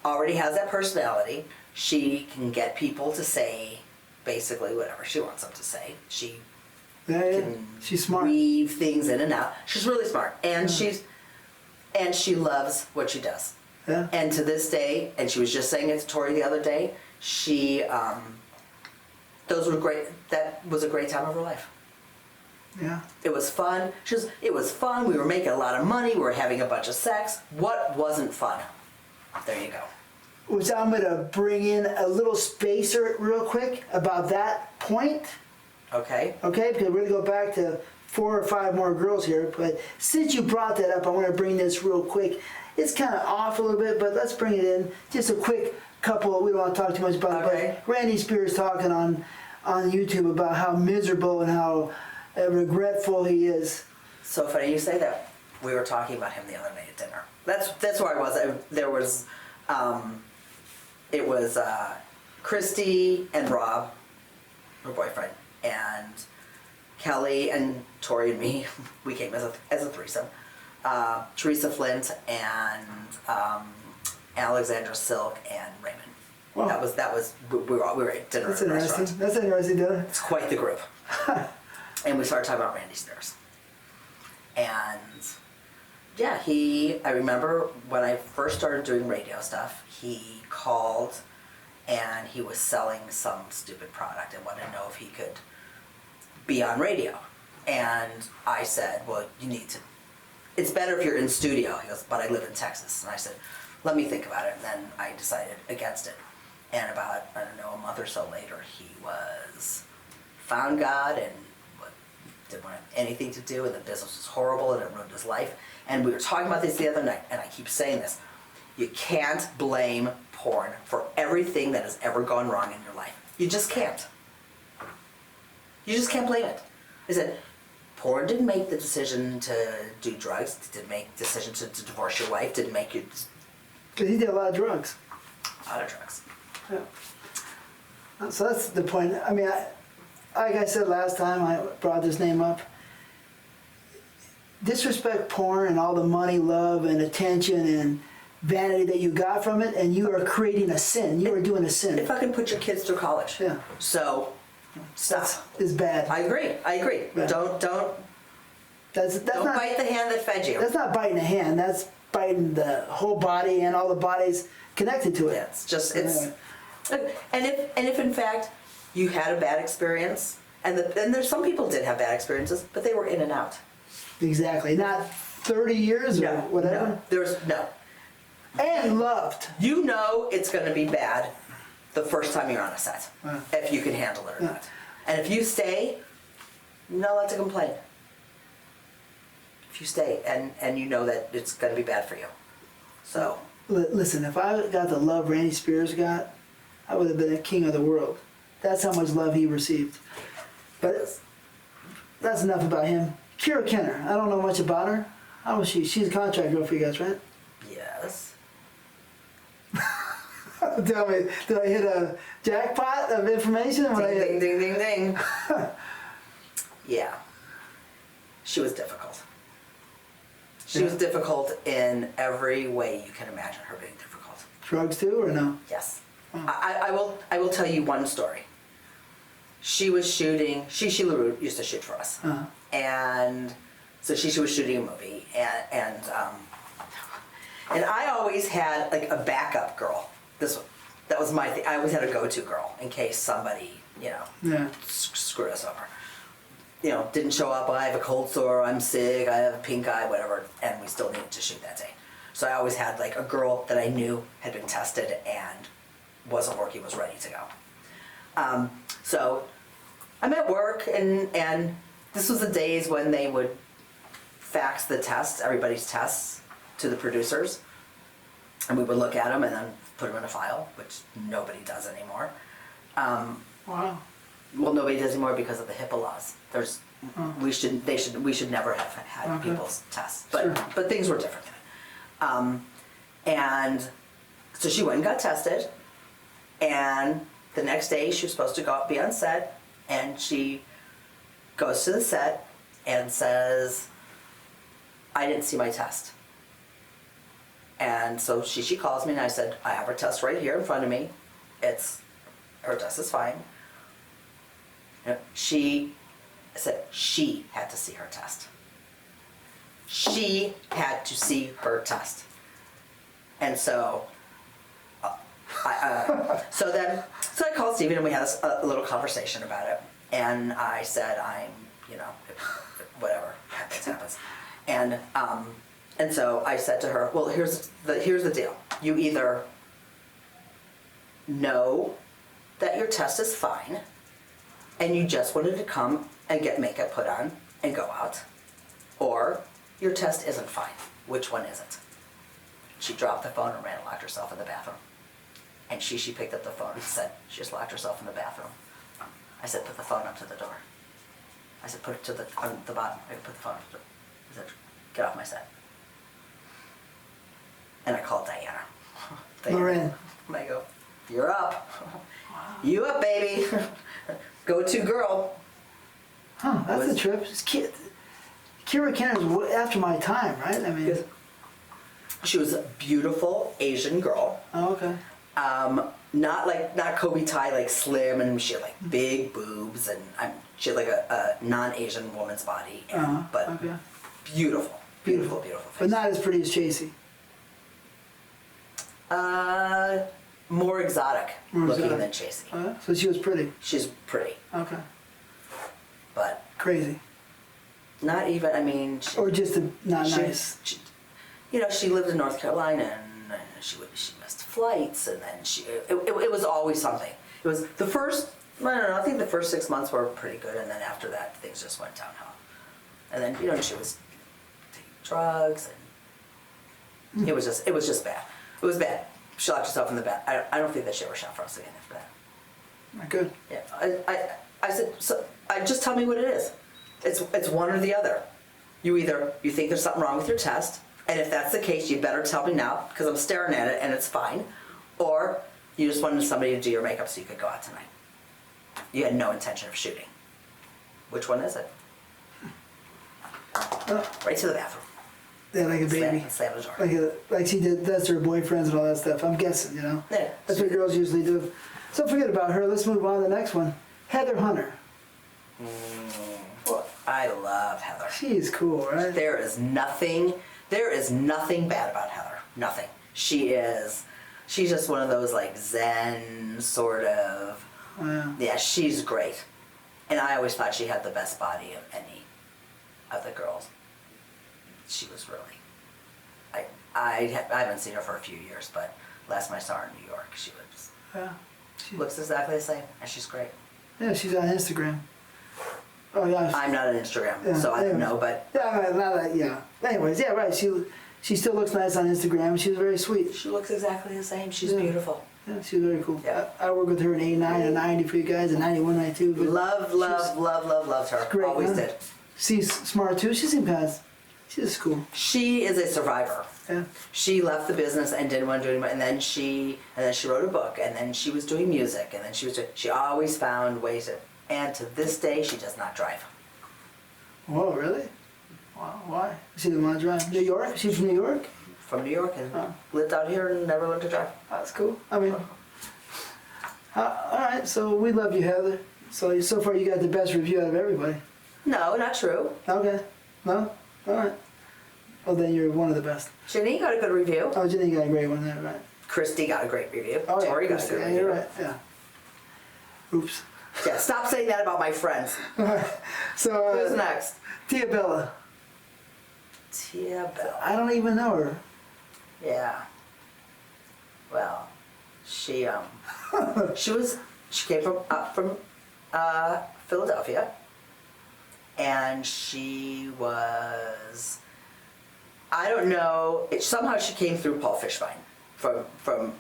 already has that personality. She can get people to say basically whatever she wants them to say. She Yeah. can She's smart. weave things in and out. She's really smart. And she loves what she does. Yeah. And to this day, and she was just saying it to Tori the other day, those were great. That was a great time of her life. Yeah. It was fun. It was fun. We were making a lot of money. We were having a bunch of sex. What wasn't fun? There you go. Which I'm gonna bring in a little spacer real quick about that point. Okay. Okay, because we're gonna go back to 4 or 5 more girls here. But since you brought that up, I want to bring this real quick. It's kind of off a little bit, but let's bring it in. Just a quick couple. We don't want to talk too much about Okay. it. But Randy Spears talking on YouTube about how miserable and how regretful he is. So funny you say that. We were talking about him the other night at dinner. That's where I was. There was, it was Christy and Rob, her boyfriend, and Kelly and Tori and me. We came as a threesome. Teresa Flint and Alexandra Silk and Raymond. Wow. That was we were at dinner That's at a interesting. restaurant. That's interesting, dinner. It's quite the group. And we started talking about Randy Spears. And yeah, I remember when I first started doing radio stuff, he called and he was selling some stupid product and wanted to know if he could be on radio. And I said, well, you need to, it's better if you're in studio. He goes, but I live in Texas. And I said, let me think about it. And then I decided against it. And about, I don't know, a month or so later, he found God and didn't want anything to do, and the business was horrible and it ruined his life. And we were talking about this the other night, and I keep saying this. You can't blame porn for everything that has ever gone wrong in your life. You just can't. You just can't blame it. I said, porn didn't make the decision to do drugs, didn't make the decision to divorce your wife, didn't make you... Because he did a lot of drugs. A lot of drugs. Yeah. So that's the point. I mean, like I said last time I brought this name up, disrespect porn and all the money, love, and attention and vanity that you got from it, and you are creating a sin. You are doing a sin. If I can put your kids through college. Yeah. So, stop. It's bad. I agree. Yeah. Don't That's not not bite the hand that fed you. That's not biting a hand. That's biting the whole body and all the bodies connected to it. Yeah, it's just and if in fact you had a bad experience, and there's some people did have bad experiences, but they were in and out. Exactly. Not 30 years or whatever. No, there's no. And loved. You know it's going to be bad the first time you're on a set, Yeah. if you can handle it or Yeah. not. And if you stay, you're not allowed to complain. If you stay and you know that it's going to be bad for you. So. Listen, if I got the love Randy Spears got, I would have been a king of the world. That's how much love he received. But that's enough about him. Kira Kenner, I don't know much about her. How was she? She's a contract girl for you guys, right? Yes. Tell me, did I hit a jackpot of information? Ding, ding, ding, ding, ding. Yeah. She was difficult. She was difficult in every way you can imagine her being difficult. Drugs too, or no? Yes. I will tell you one story. She was shooting, She LaRue used to shoot for us. Uh-huh. And so she was shooting a movie, and I always had like a backup girl. That was my thing. I always had a go-to girl in case somebody, screwed us over. Didn't show up, I have a cold sore, I'm sick, I have a pink eye, whatever, and we still needed to shoot that day. So I always had like a girl that I knew had been tested and wasn't working, was ready to go. So I'm at work, and this was the days when they would fax the tests, everybody's tests, to the producers, and we would look at them and then put them in a file, which nobody does anymore. Wow. Well, nobody does anymore because of the HIPAA laws. We should never have had people's tests, but things were different. And so she went and got tested, and the next day she was supposed to be on set, and she goes to the set and says, I didn't see my test. And so she calls me, and I said, I have her test right here in front of me. Her test is fine. She said she had to see her test. She had to see her test. And so, so I called Steven, and we had a little conversation about it. And I said, whatever happens. And so I said to her, well, here's the deal. You either know that your test is fine, and you just wanted to come and get makeup put on and go out, or your test isn't fine. Which one is it? She dropped the phone and ran and locked herself in the bathroom. And she picked up the phone and said, she just locked herself in the bathroom. I said, put the phone up to the door. I said, put it on the bottom. I put the phone up to the door. I said, get off my set. And I called Diana. Lorraine. And I go, you're up. You up, baby. Go-to girl. Huh, that's a trip. Just Kira Kenner's after my time, right? I mean, She was a beautiful Asian girl. oh, okay. Not Kobe Ty, like slim, and she had like big boobs, and she had like a non-Asian woman's body, and, but okay. beautiful, beautiful, beautiful face. But not as pretty as Chasey. More exotic More looking exotic. than Chasey. So she was pretty. She's pretty, Okay. but Crazy. not even. I mean, Or just not she, nice. she, you know, she lived in North Carolina, and she missed flights, and then it was always something. It was the first. I don't know. I think the first 6 months were pretty good, and then after that, things just went downhill. And then she was taking drugs, and it was just bad. It was bad. She locked herself in the bed. I don't think that she ever shot for us again after that. Not good. Yeah, I said, so, just tell me what it is. It's one or the other. You think there's something wrong with your test, and if that's the case, you better tell me now, because I'm staring at it and it's fine. Or you just wanted somebody to do your makeup so you could go out tonight. You had no intention of shooting. Which one is it? Right to the bathroom. Yeah, like a baby. Slam the door. Like she does to her boyfriends and all that stuff. I'm guessing, Yeah. That's what girls usually do. So forget about her. Let's move on to the next one. Heather Hunter. I love Heather. She's cool, right? There is nothing bad about Heather. Nothing. She's just one of those like Zen sort of. Yeah, she's great. And I always thought she had the best body of any of the girls. She was really. I haven't seen her for a few years, but last time I saw her in New York, she was. Yeah. Looks exactly the same, and she's great. Yeah, she's on Instagram. Oh yeah. I'm not on Instagram, Yeah, so I don't anyway. know, but Yeah. Anyways, yeah, right. She still looks nice on Instagram. She was very sweet. she looks exactly the same. She's Yeah. beautiful. Yeah, she was very cool. Yeah. I worked with her in 89 and 90 for you guys, and 91, 92. but Loved her. great, Always huh? did. She's smart too. She seems kind of. She's just cool. She is a survivor. Yeah. She left the business and didn't want to do it anymore, and then she wrote a book, and then she was doing music, and then she always found ways to, and to this day she does not drive. Whoa, really? Wow, why? She didn't want to drive. New York? She's from New York? From New York and Oh. lived out here and never learned to drive. That's cool. I mean, all right. So we love you, Heather. So far you got the best review out of everybody. No, not true. Okay. No. All right. Well, then you're one of the best. Jenny got a good review. Oh, Jenny got a great one there, right? Christy got a great review. Oh, yeah. Tori got a good Yeah, review. you're right. Yeah. Oops. Yeah, stop saying that about my friends. So Who's next? Tia Bella. Tia Bell. I don't even know her. Yeah. Well, she came from Philadelphia, and she was, I don't know, somehow she came through Paul Fishbein from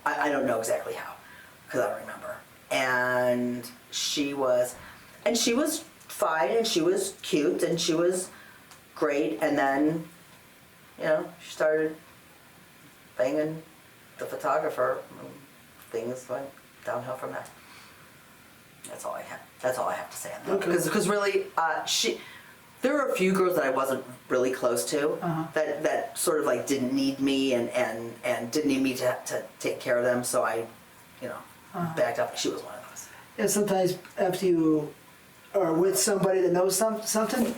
I don't know exactly how, because I don't remember. And she was fine, and she was cute, and she was great, and then, she started banging the photographer, and things went downhill from there. That's all I have to say on that. Okay. Because really, there were a few girls that I wasn't really close to, that sort of like didn't need me and didn't need me to take care of them. So I, backed up. She was one of those. Yeah, sometimes after you are with somebody that knows something,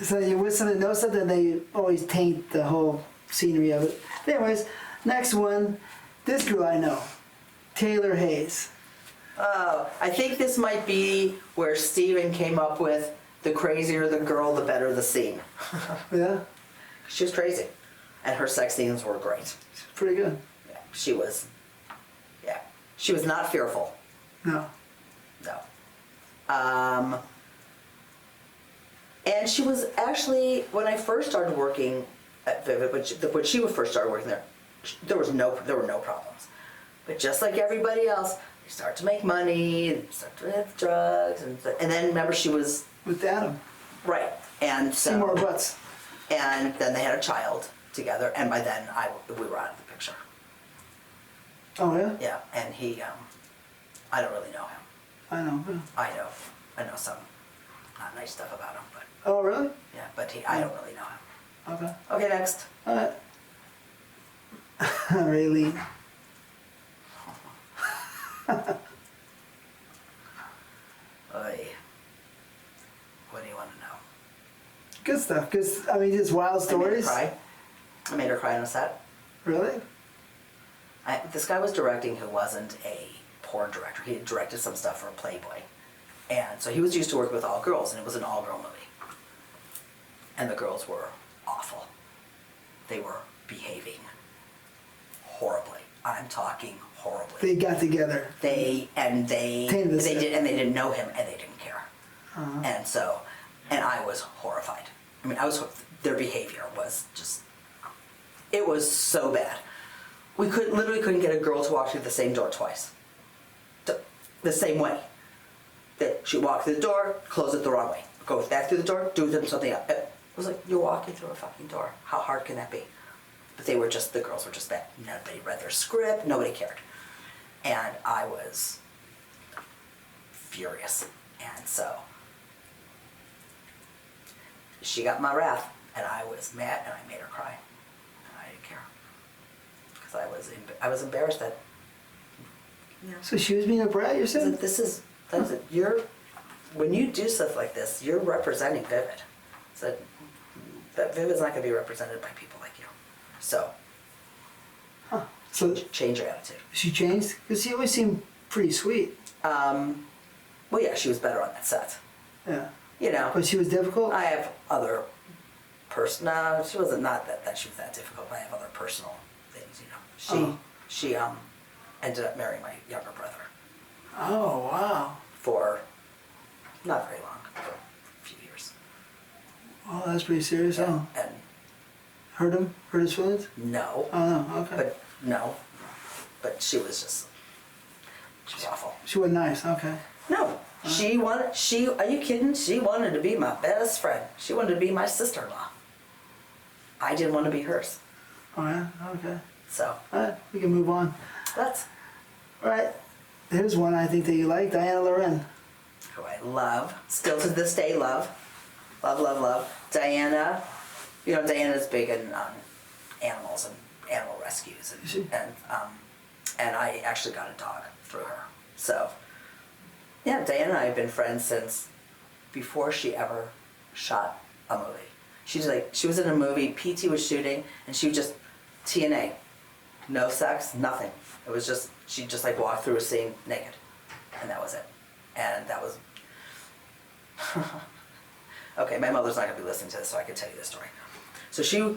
so you're with somebody that knows something, they always taint the whole scenery of it. Anyways, next one, this girl I know, Taylor Hayes. Oh, I think this might be where Steven came up with the crazier the girl, the better the scene. Yeah, She was crazy, and her sex scenes were great. she's pretty good. Yeah, she was not fearful. No. No. And she was actually, when I first started working at Vivid, when she first started working there, there were no problems. But just like everybody else, they start to make money, and start to have drugs, and then remember she was With Adam. right, and so Seymour Butts. and then they had a child together, and by then we were out of the picture. Oh yeah? Yeah, and he, I don't really know him. I know. Yeah. I know some. not nice stuff about him, but Oh, really? yeah, but I don't really know him. Okay. Okay, next. Really? Oy. What do you want to know? Good stuff. Cause I mean, just wild stories. I made her cry on a set. Really? This guy was directing who wasn't a porn director. He had directed some stuff for Playboy. And so he was used to working with all girls, and it was an all-girl movie. And the girls were awful. They were behaving horribly. I'm talking horribly. They got together. They didn't know him, and they didn't care. And I was horrified. I mean, their behavior was just, it was so bad. We literally couldn't get a girl to walk through the same door twice. The same way. That she'd walk through the door, close it the wrong way. Go back through the door, do something else. It was like, you're walking through a fucking door. How hard can that be? But the girls were just bad. Nobody read their script, nobody cared. And I was furious. And so, she got my wrath, and I was mad, and I made her cry. And I didn't care. Because I was embarrassed that, So she was being a brat, you're saying? when you do stuff like this, you're representing Vivid. So that Vivid's not going to be represented by people like you. So, So change your attitude. she changed? Because she always seemed pretty sweet. Well, yeah, she was better on that set. Yeah. You know. But she was difficult? I have other no, she wasn't not that she was that difficult, but I have other personal things, you know. She ended up marrying my younger brother. Oh, wow. For not very long, for a few years. Oh, that's pretty serious. And Hurt him? Hurt his feelings? no. Oh, no, okay. But no. But she was awful. She was nice, okay. No. Are you kidding? She wanted to be my best friend. She wanted to be my sister-in-law. I didn't want to be hers. Oh, yeah? Okay. So, Alright, we can move on. that's Alright, here's one I think that you like, Diana Loren. who I love. Still to this day, love. Love, love, love. Diana, you know, Diana's big in animals and animal rescues. Is she? And I actually got a dog through her. So, yeah, Diana and I have been friends since before she ever shot a movie. She was in a movie Petey was shooting, and she was just TNA. No sex, nothing. It was just, she just like walked through a scene naked. And that was it. And that was, okay, my mother's not gonna be listening to this, so I can tell you this story. So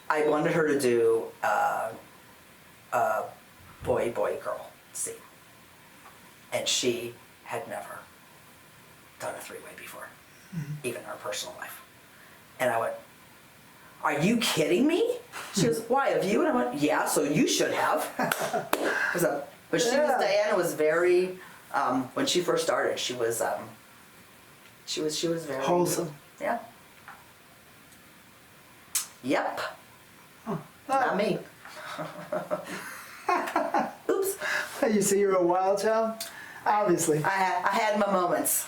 I wanted her to do a boy-girl scene. And she had never done a three-way before, even in her personal life. And I went, are you kidding me? She goes, why, of you? And I went, yeah, so you should have. But Diana was very, when she first started, she was very Wholesome. Yeah. Yep. Oh, Not me. Oops. You say you're a wild child? Obviously. I had my moments.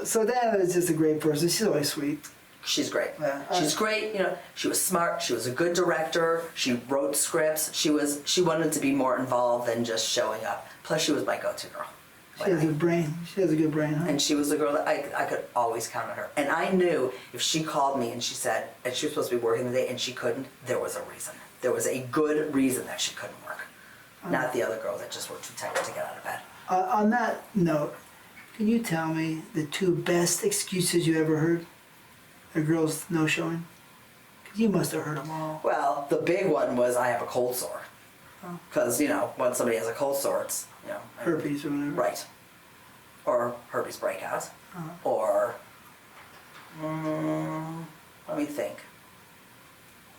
So Diana is just a great person. She's always sweet. She's great. Yeah. She's great. You know, she was smart. She was a good director. She wrote scripts. She wanted to be more involved than just showing up. Plus, she was my go-to girl. She has a brain. She has a good brain, huh? And she was the girl that I could always count on her. And I knew if she called me and she said, and she was supposed to be working the day and she couldn't, there was a reason. There was a good reason that she couldn't work. Not the other girls that just were too tired to get out of bed. On that note, can you tell me the two best excuses you ever heard? A girl's no-showing? Because you must have heard them all. Well, the big one was I have a cold sore. Because, you know, when somebody has a cold sore, it's, you know. Herpes or whatever. Right. Or herpes breakout. Or, let me think.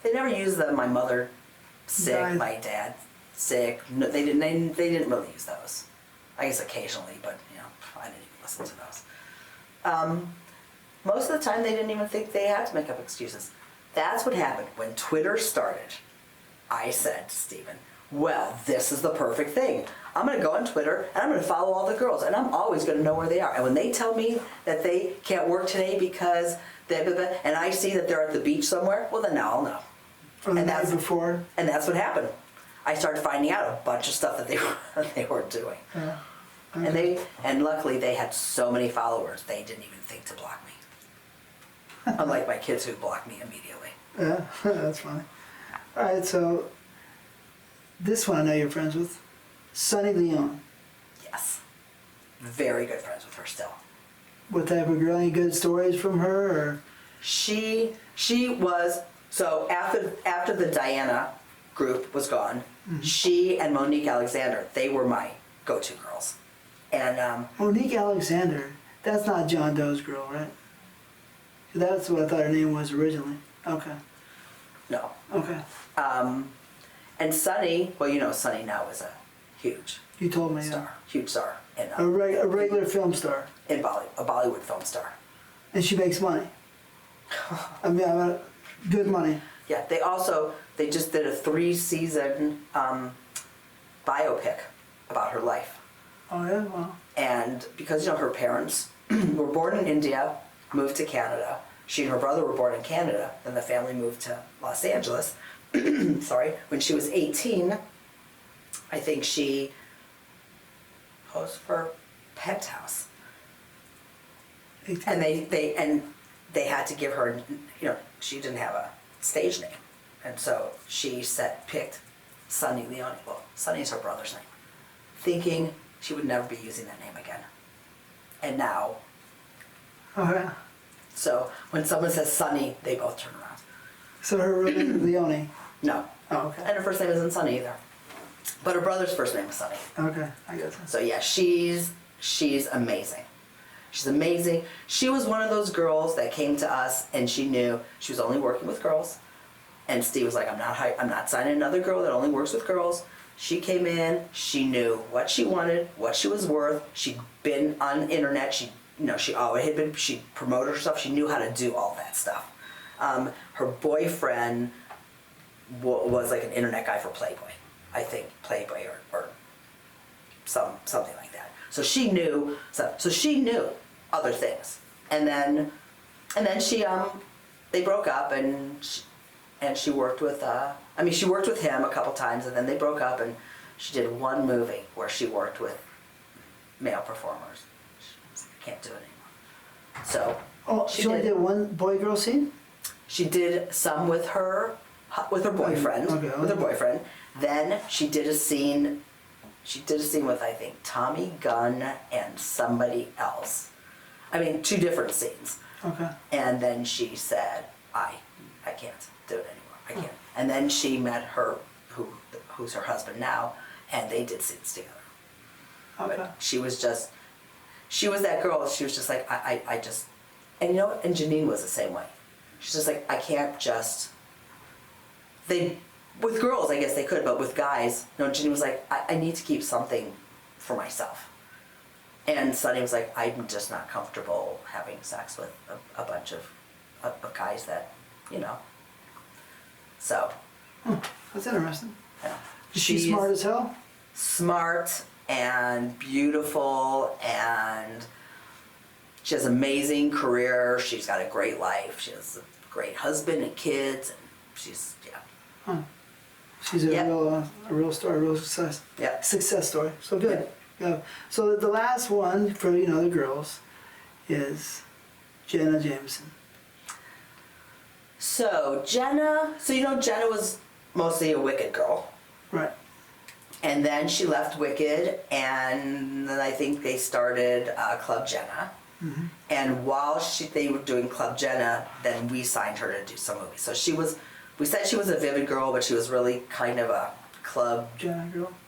They never used my mother sick, Died. my dad sick. No, they didn't really use those. I guess occasionally, but, you know, I didn't even listen to those. Most of the time, they didn't even think they had to make up excuses. That's what happened. When Twitter started, I said to Steven, well, this is the perfect thing. I'm going to go on Twitter and I'm going to follow all the girls and I'm always going to know where they are. And when they tell me that they can't work today because and I see that they're at the beach somewhere, well then now I'll know. From the night before. And that's what happened. I started finding out a bunch of stuff that they were doing. Yeah. And luckily they had so many followers, they didn't even think to block me. Unlike my kids who blocked me immediately. Yeah, that's funny. All right, so this one I know you're friends with, Sunny Leone. Yes. Very good friends with her still. What type of girl? Any good stories from her? Or? She was, so after the Diana group was gone, she and Monique Alexander, they were my go-to girls. And Monique Alexander, that's not John Doe's girl, right? That's what I thought her name was originally. Okay. no. Okay. And Sunny, well, you know, Sunny now is a huge You told me. star, huge star in A regular film star. in a Bollywood film star. And she makes money. I mean, good money. Yeah, they just did a 3-season biopic about her life. Oh yeah, well. And because, you know, her parents were born in India, moved to Canada. She and her brother were born in Canada. Then the family moved to Los Angeles. Sorry. When she was 18, I think she posed for Penthouse. 18. And they had to give her, you know, she didn't have a stage name. And so she picked Sunny Leone. Well, Sunny is her brother's name. Thinking she would never be using that name again. And now, Oh yeah. so when someone says Sunny, they both turn around. So her real name is Leone. No. Oh, okay. And her first name isn't Sunny either. But her brother's first name is Sunny. Okay, I guess. So yeah, she's amazing. She's amazing. She was one of those girls that came to us and she knew she was only working with girls. And Steve was like, I'm not signing another girl that only works with girls. She came in, she knew what she wanted, what she was worth. She'd been on the internet, she promoted herself, she knew how to do all that stuff. Her boyfriend was like an internet guy for Playboy. I think Playboy or something like that. So she knew, so she knew other things. And then she, they broke up and she worked with, she worked with him a couple times and then they broke up and she did one movie where she worked with male performers. She can't do it anymore. So. Oh, she only did one boy-girl scene? She did some with her boyfriend. Okay. With her boyfriend. Then she did a scene with, I think, Tommy Gunn and somebody else. I mean, 2 different scenes. Okay. And then she said, I can't do it anymore. I can't. And then she met who's her husband now, and they did scenes together. Okay. But she was that girl, she was just like, I just, and you know, and Janine was the same way. She's just like, I can't just, with girls, I guess they could, but with guys, no, Janine was like, I need to keep something for myself. And Sunny was like, I'm just not comfortable having sex with a bunch of guys that, you know. So. That's interesting. Yeah. Is she smart as hell? Smart and beautiful, and she has an amazing career. She's got a great life. She has a great husband and kids, and she's, yeah. Huh. She's a real star, a real success. Yeah. Success story. So good. Yeah. So the last one for the girls is Jenna Jameson. So Jenna was mostly a Wicked girl. Right. And then she left Wicked, and then I think they started Club Jenna. Mm-hmm. And while they were doing Club Jenna, then we signed her to do some movies. So we said she was a Vivid girl, but she was really kind of a Club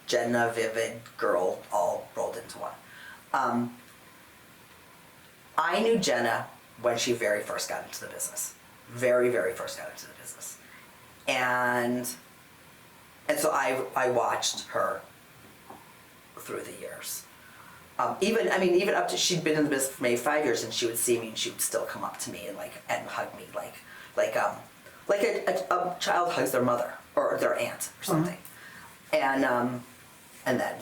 Jenna Vivid girl all rolled into one. I knew Jenna when she very first got into the business. Very, very first got into the business. And so I watched her through the years. Even up to, she'd been in the business for maybe 5 years, and she would see me and she would still come up to me and hug me like a child hugs their mother or their aunt or something. And then,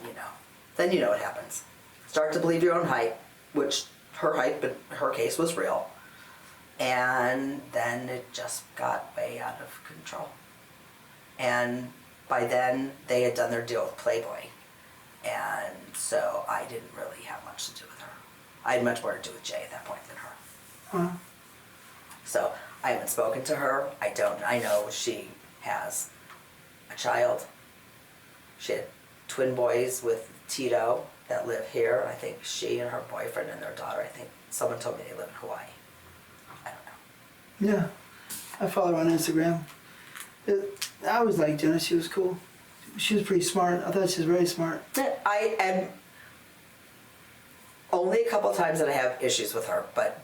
then you know what happens. Start to believe your own hype, which her hype in her case was real. And then it just got way out of control. And by then, they had done their deal with Playboy. And so I didn't really have much to do with her. I had much more to do with Jay at that point than her. Huh? So I haven't spoken to her. I know she has a child. She had twin boys with Tito that live here. I think she and her boyfriend and their daughter, I think someone told me they live in Hawaii. I don't know. Yeah. I follow her on Instagram. I always liked Jenna. She was cool. She was pretty smart. I thought she was very smart. I am only a couple times that I have issues with her, but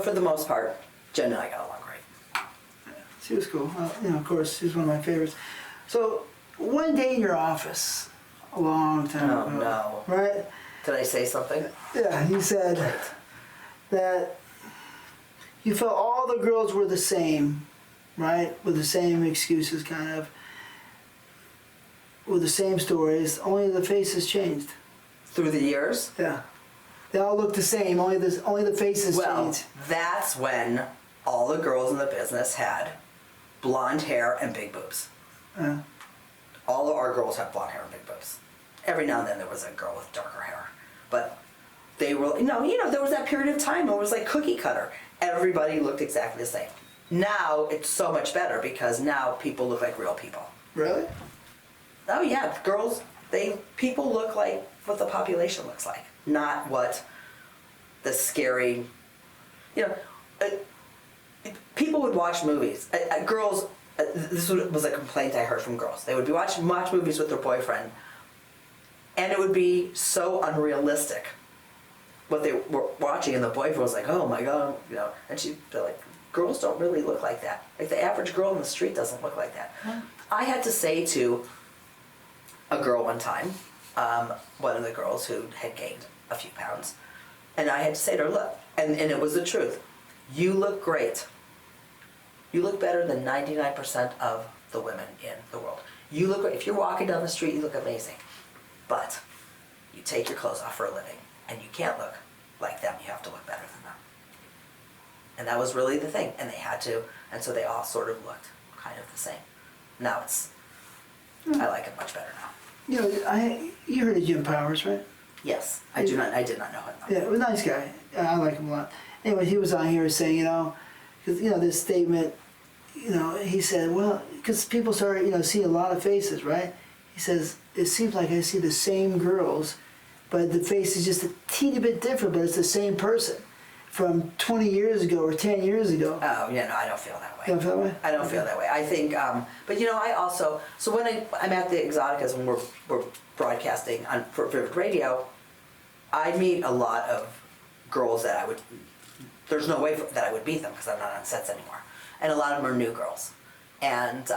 for the most part, Jen and I got along great. She was cool. Of course, she was one of my favorites. So, one day in your office, a long time Oh, ago, no. right? Did I say something? Yeah, you said that you felt all the girls were the same, right? With the same excuses, kind of. With the same stories, only the faces changed. Through the years? Yeah. They all look the same, only the faces Well, changed. that's when all the girls in the business had blonde hair and big boobs. All of our girls had blonde hair and big boobs. Every now and then there was a girl with darker hair. But they were, there was that period of time where it was like cookie cutter. Everybody looked exactly the same. Now it's so much better because now people look like real people. Really? Oh yeah, people look like what the population looks like, not what the scary, people would watch movies. Girls, this was a complaint I heard from girls. They would be watch movies with their boyfriend, and it would be so unrealistic what they were watching, and the boyfriend was like, oh my God, and she'd be like, girls don't really look like that. Like the average girl on the street doesn't look like that. I had to say to a girl one time, one of the girls who had gained a few pounds, and I had to say to her, look, and it was the truth, you look great. You look better than 99% of the women in the world. You look great. If you're walking down the street, you look amazing. But you take your clothes off for a living, and you can't look like them. You have to look better than them. And that was really the thing. And they had to, and so they all sort of looked kind of the same. Now I like it much better now. You heard of Jim Powers, right? Yes, I did not know him. Yeah, a nice guy. I like him a lot. Anyway, he was on here saying, because, this statement, he said, well, because people started, seeing a lot of faces, right? He says, it seems like I see the same girls, but the face is just a teeny bit different, but it's the same person from 20 years ago or 10 years ago. Oh, yeah, no, I don't feel that way. You don't feel that way? I don't feel that way. I think, but I also, so when I'm at the Exoticas, when we're broadcasting for Vivid Radio, I meet a lot of girls that there's no way that I would beat them because I'm not on sets anymore. And a lot of them are new girls. And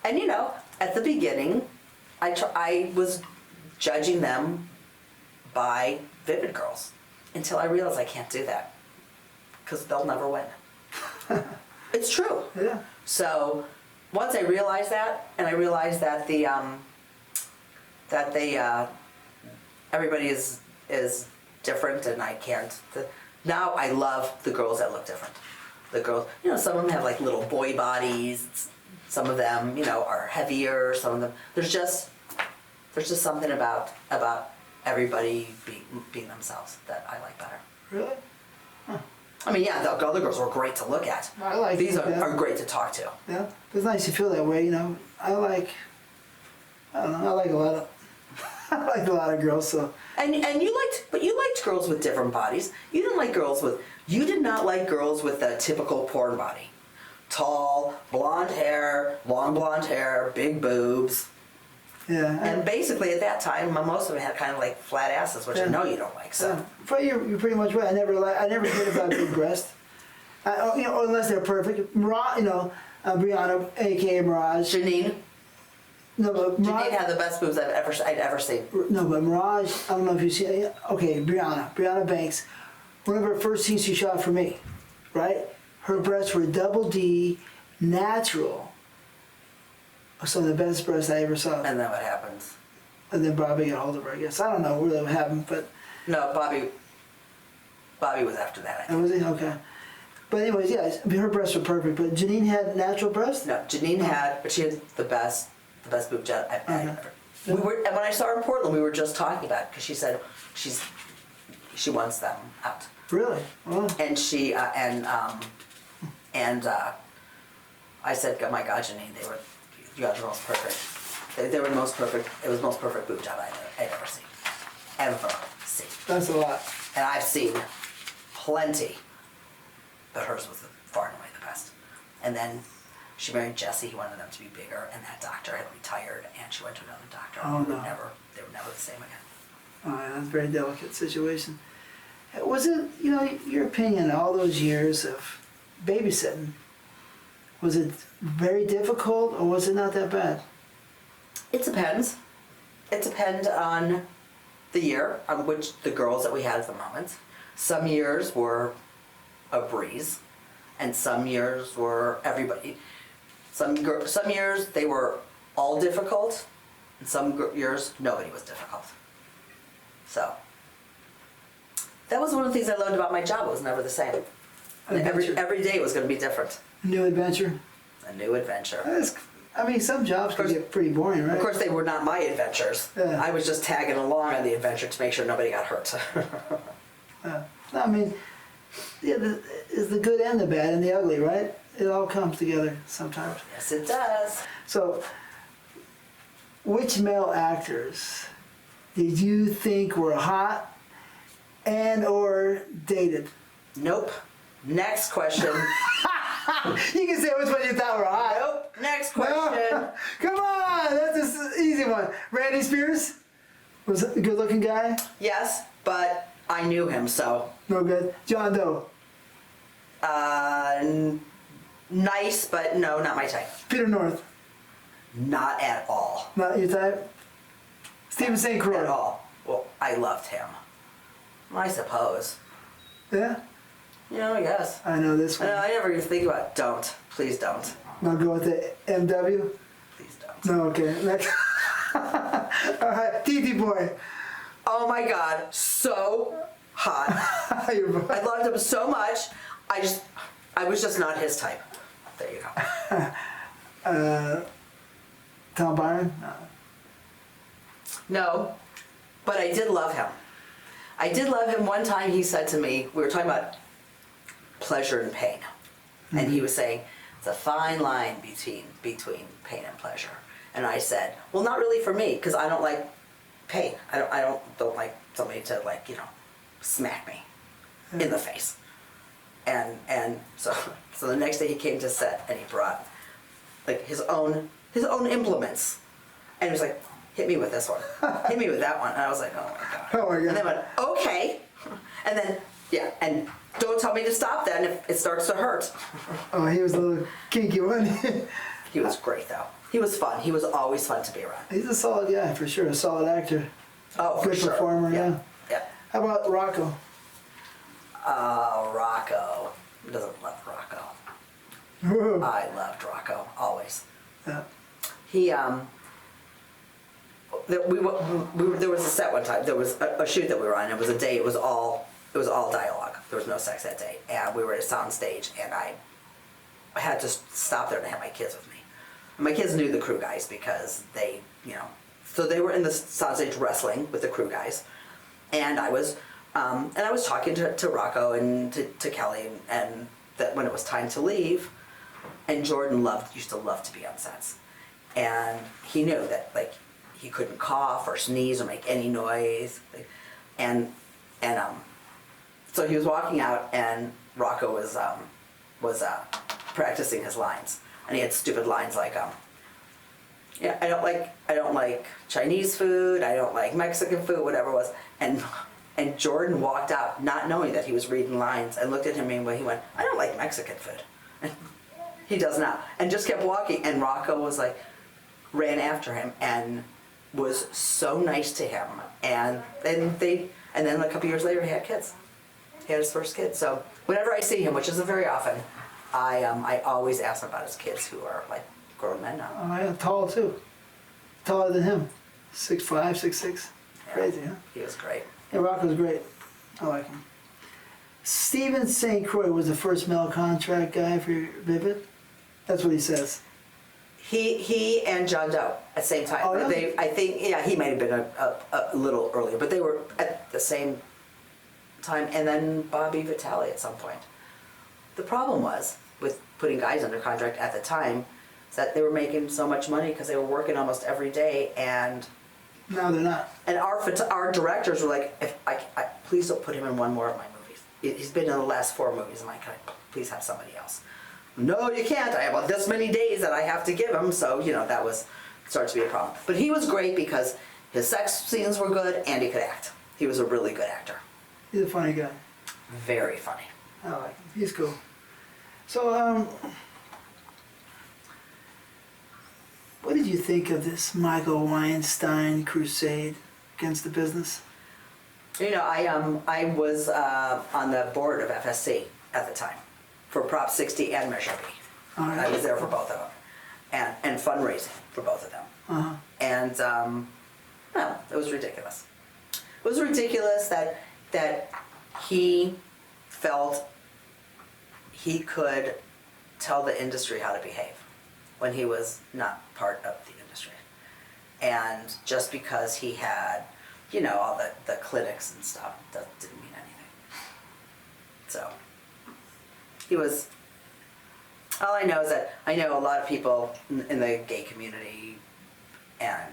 at the beginning, I was judging them by Vivid girls until I realized I can't do that because they'll never win. It's true. Yeah. So once I realized that, and I realized that everybody is different, and I can't. Now I love the girls that look different. The girls, some of them have like little boy bodies. Some of them, are heavier. Some of them, there's just something about everybody being themselves that I like better. Really? I mean, yeah, the other girls were great to look at. I like These it, yeah. are great to talk to. Yeah. It's nice to feel that way, I like a lot of I like a lot of girls, so. And you liked girls with different bodies. You did not like girls with the typical porn body. Tall, blonde hair, long blonde hair, big boobs. Yeah. And basically at that time, most of them had kind of like flat asses, which I know you don't like. So. But you're pretty much right. I never cared about big breasts. Unless they're perfect. Brianna, aka Mirage. Janine. No, but Janine had the best boobs I'd ever seen. No, but Mirage, I don't know if you see it. Okay, Brianna Banks. One of her first scenes she shot for me, right? Her breasts were double D, natural. Some of the best breasts I ever saw. And then what happens? And then Bobby got hold of her, I guess. I don't know where that happened, but. No, Bobby was after that, I Oh, think. was he? Okay. But anyways, yeah, I mean, her breasts were perfect, but Janine had natural breasts? No, Janine had, but she had the best boob job I've ever. Yeah. And when I saw her in Portland, we were just talking about it, because she said she wants them out. Really? Wow. And I said, oh my God, Janine, you guys are the most perfect. They were the most perfect, it was the most perfect boob job I'd ever seen. Ever seen. That's a lot. And I've seen plenty, but hers was far and away the best. And then she married Jesse, he wanted them to be bigger, and that doctor had retired, and she went to another doctor, and Oh, they no. were never the same again. Oh, yeah, that's a very delicate situation. Was it, your opinion, all those years of babysitting, was it very difficult or was it not that bad? It depends. It depends on the year, on which the girls that we had at the moment. Some years were a breeze, and some years were everybody. Some years they were all difficult, and some years nobody was difficult. So that was one of the things I loved about my job. It was never the same. And every day was going to be different. New adventure? A new adventure. Some jobs can get pretty boring, right? Of course, they were not my adventures. Yeah. I was just tagging along on the adventure to make sure nobody got hurt. It's the good and the bad and the ugly, right? It all comes together sometimes. Yes, it does. So, which male actors did you think were hot and or dated? Nope. Next question. You can say which one you thought were hot. Nope. Next question. No. Come on, that's an easy one. Randy Spears was a good-looking guy. Yes, but I knew him, so. No good. John Doe. Nice, but no, not my type. Peter North. Not at all. Not your type. Stephen St. Croix. At all. Well, I loved him. I suppose. Yeah. I guess. I know this one. I never even think about it. Don't. Please don't. I'll go with the MW. Please don't. No, okay. Next. All right, TTBoy. Oh my God, so hot. I loved him so much. I was just not his type. There you go. Tom Byron. No, but I did love him. I did love him. One time he said to me, we were talking about pleasure and pain. And he was saying, it's a fine line between pain and pleasure. And I said, well, not really for me, because I don't like pain. I don't like somebody to smack me in the face. And so the next day he came to set and he brought like his own implements. And he was like, hit me with this one. Hit me with that one. And I was like, oh my God. Oh my God. And then I went, okay. And then, yeah, and don't tell me to stop then if it starts to hurt. Oh, he was a little kinky one. He was great though. He was fun. He was always fun to be around. He's a solid guy for sure. A solid actor. Oh, for Good sure. performer. Yeah. Yeah. How about Rocco? Rocco. Who doesn't love Rocco? Whoa. I loved Rocco, always. Yeah. He, there was a set one time, there was a shoot that we were on, it was a day, it was all dialogue. There was no sex that day. And we were at a sound stage and I had to stop there and I had my kids with me. And my kids knew the crew guys because they, so they were in the sound stage wrestling with the crew guys. And I was talking to Rocco and to Kelly and that when it was time to leave, and Jordan used to love to be on sets. And he knew that like he couldn't cough or sneeze or make any noise. So he was walking out and Rocco was practicing his lines. And he had stupid lines like I don't like Chinese food, I don't like Mexican food, whatever it was. And Jordan walked out not knowing that he was reading lines and looked at him and he went, I don't like Mexican food. And he does not. And just kept walking. And Rocco was like, ran after him and was so nice to him. And then a couple years later he had kids. He had his first kid. So whenever I see him, which isn't very often, I always ask him about his kids who are like grown men now. Oh, yeah, tall too. Taller than him. 6'5", 6'6". Yeah. Crazy, huh? He was great. Yeah, Rocco's great. I like him. Steven St. Croix was the first male contract guy for Vivid. That's what he says. He and John Doe at the same time. Oh, really? I think, yeah, he might have been a little earlier, but they were at the same time. And then Bobby Vitale at some point. The problem was with putting guys under contract at the time is that they were making so much money because they were working almost every day, and No, they're not. our directors were like, if I please don't put him in one more of my movies. He's been in the last 4 movies. I'm like, can I please have somebody else? No, you can't. I have this many days that I have to give him. So, that started to be a problem. But he was great because his sex scenes were good and he could act. He was a really good actor. He's a funny guy. Very funny. I like him. He's cool. So, what did you think of this Michael Weinstein crusade against the business? I was on the board of FSC at the time for Prop 60 and Measure B. All right. I was there for both of them, and fundraising for both of them. Uh-huh. And well, it was ridiculous. It was ridiculous that he felt he could tell the industry how to behave when he was not part of the industry. And just because he had, all the clinics and stuff, that didn't mean anything. So, he was, all I know is that I know a lot of people in the gay community, and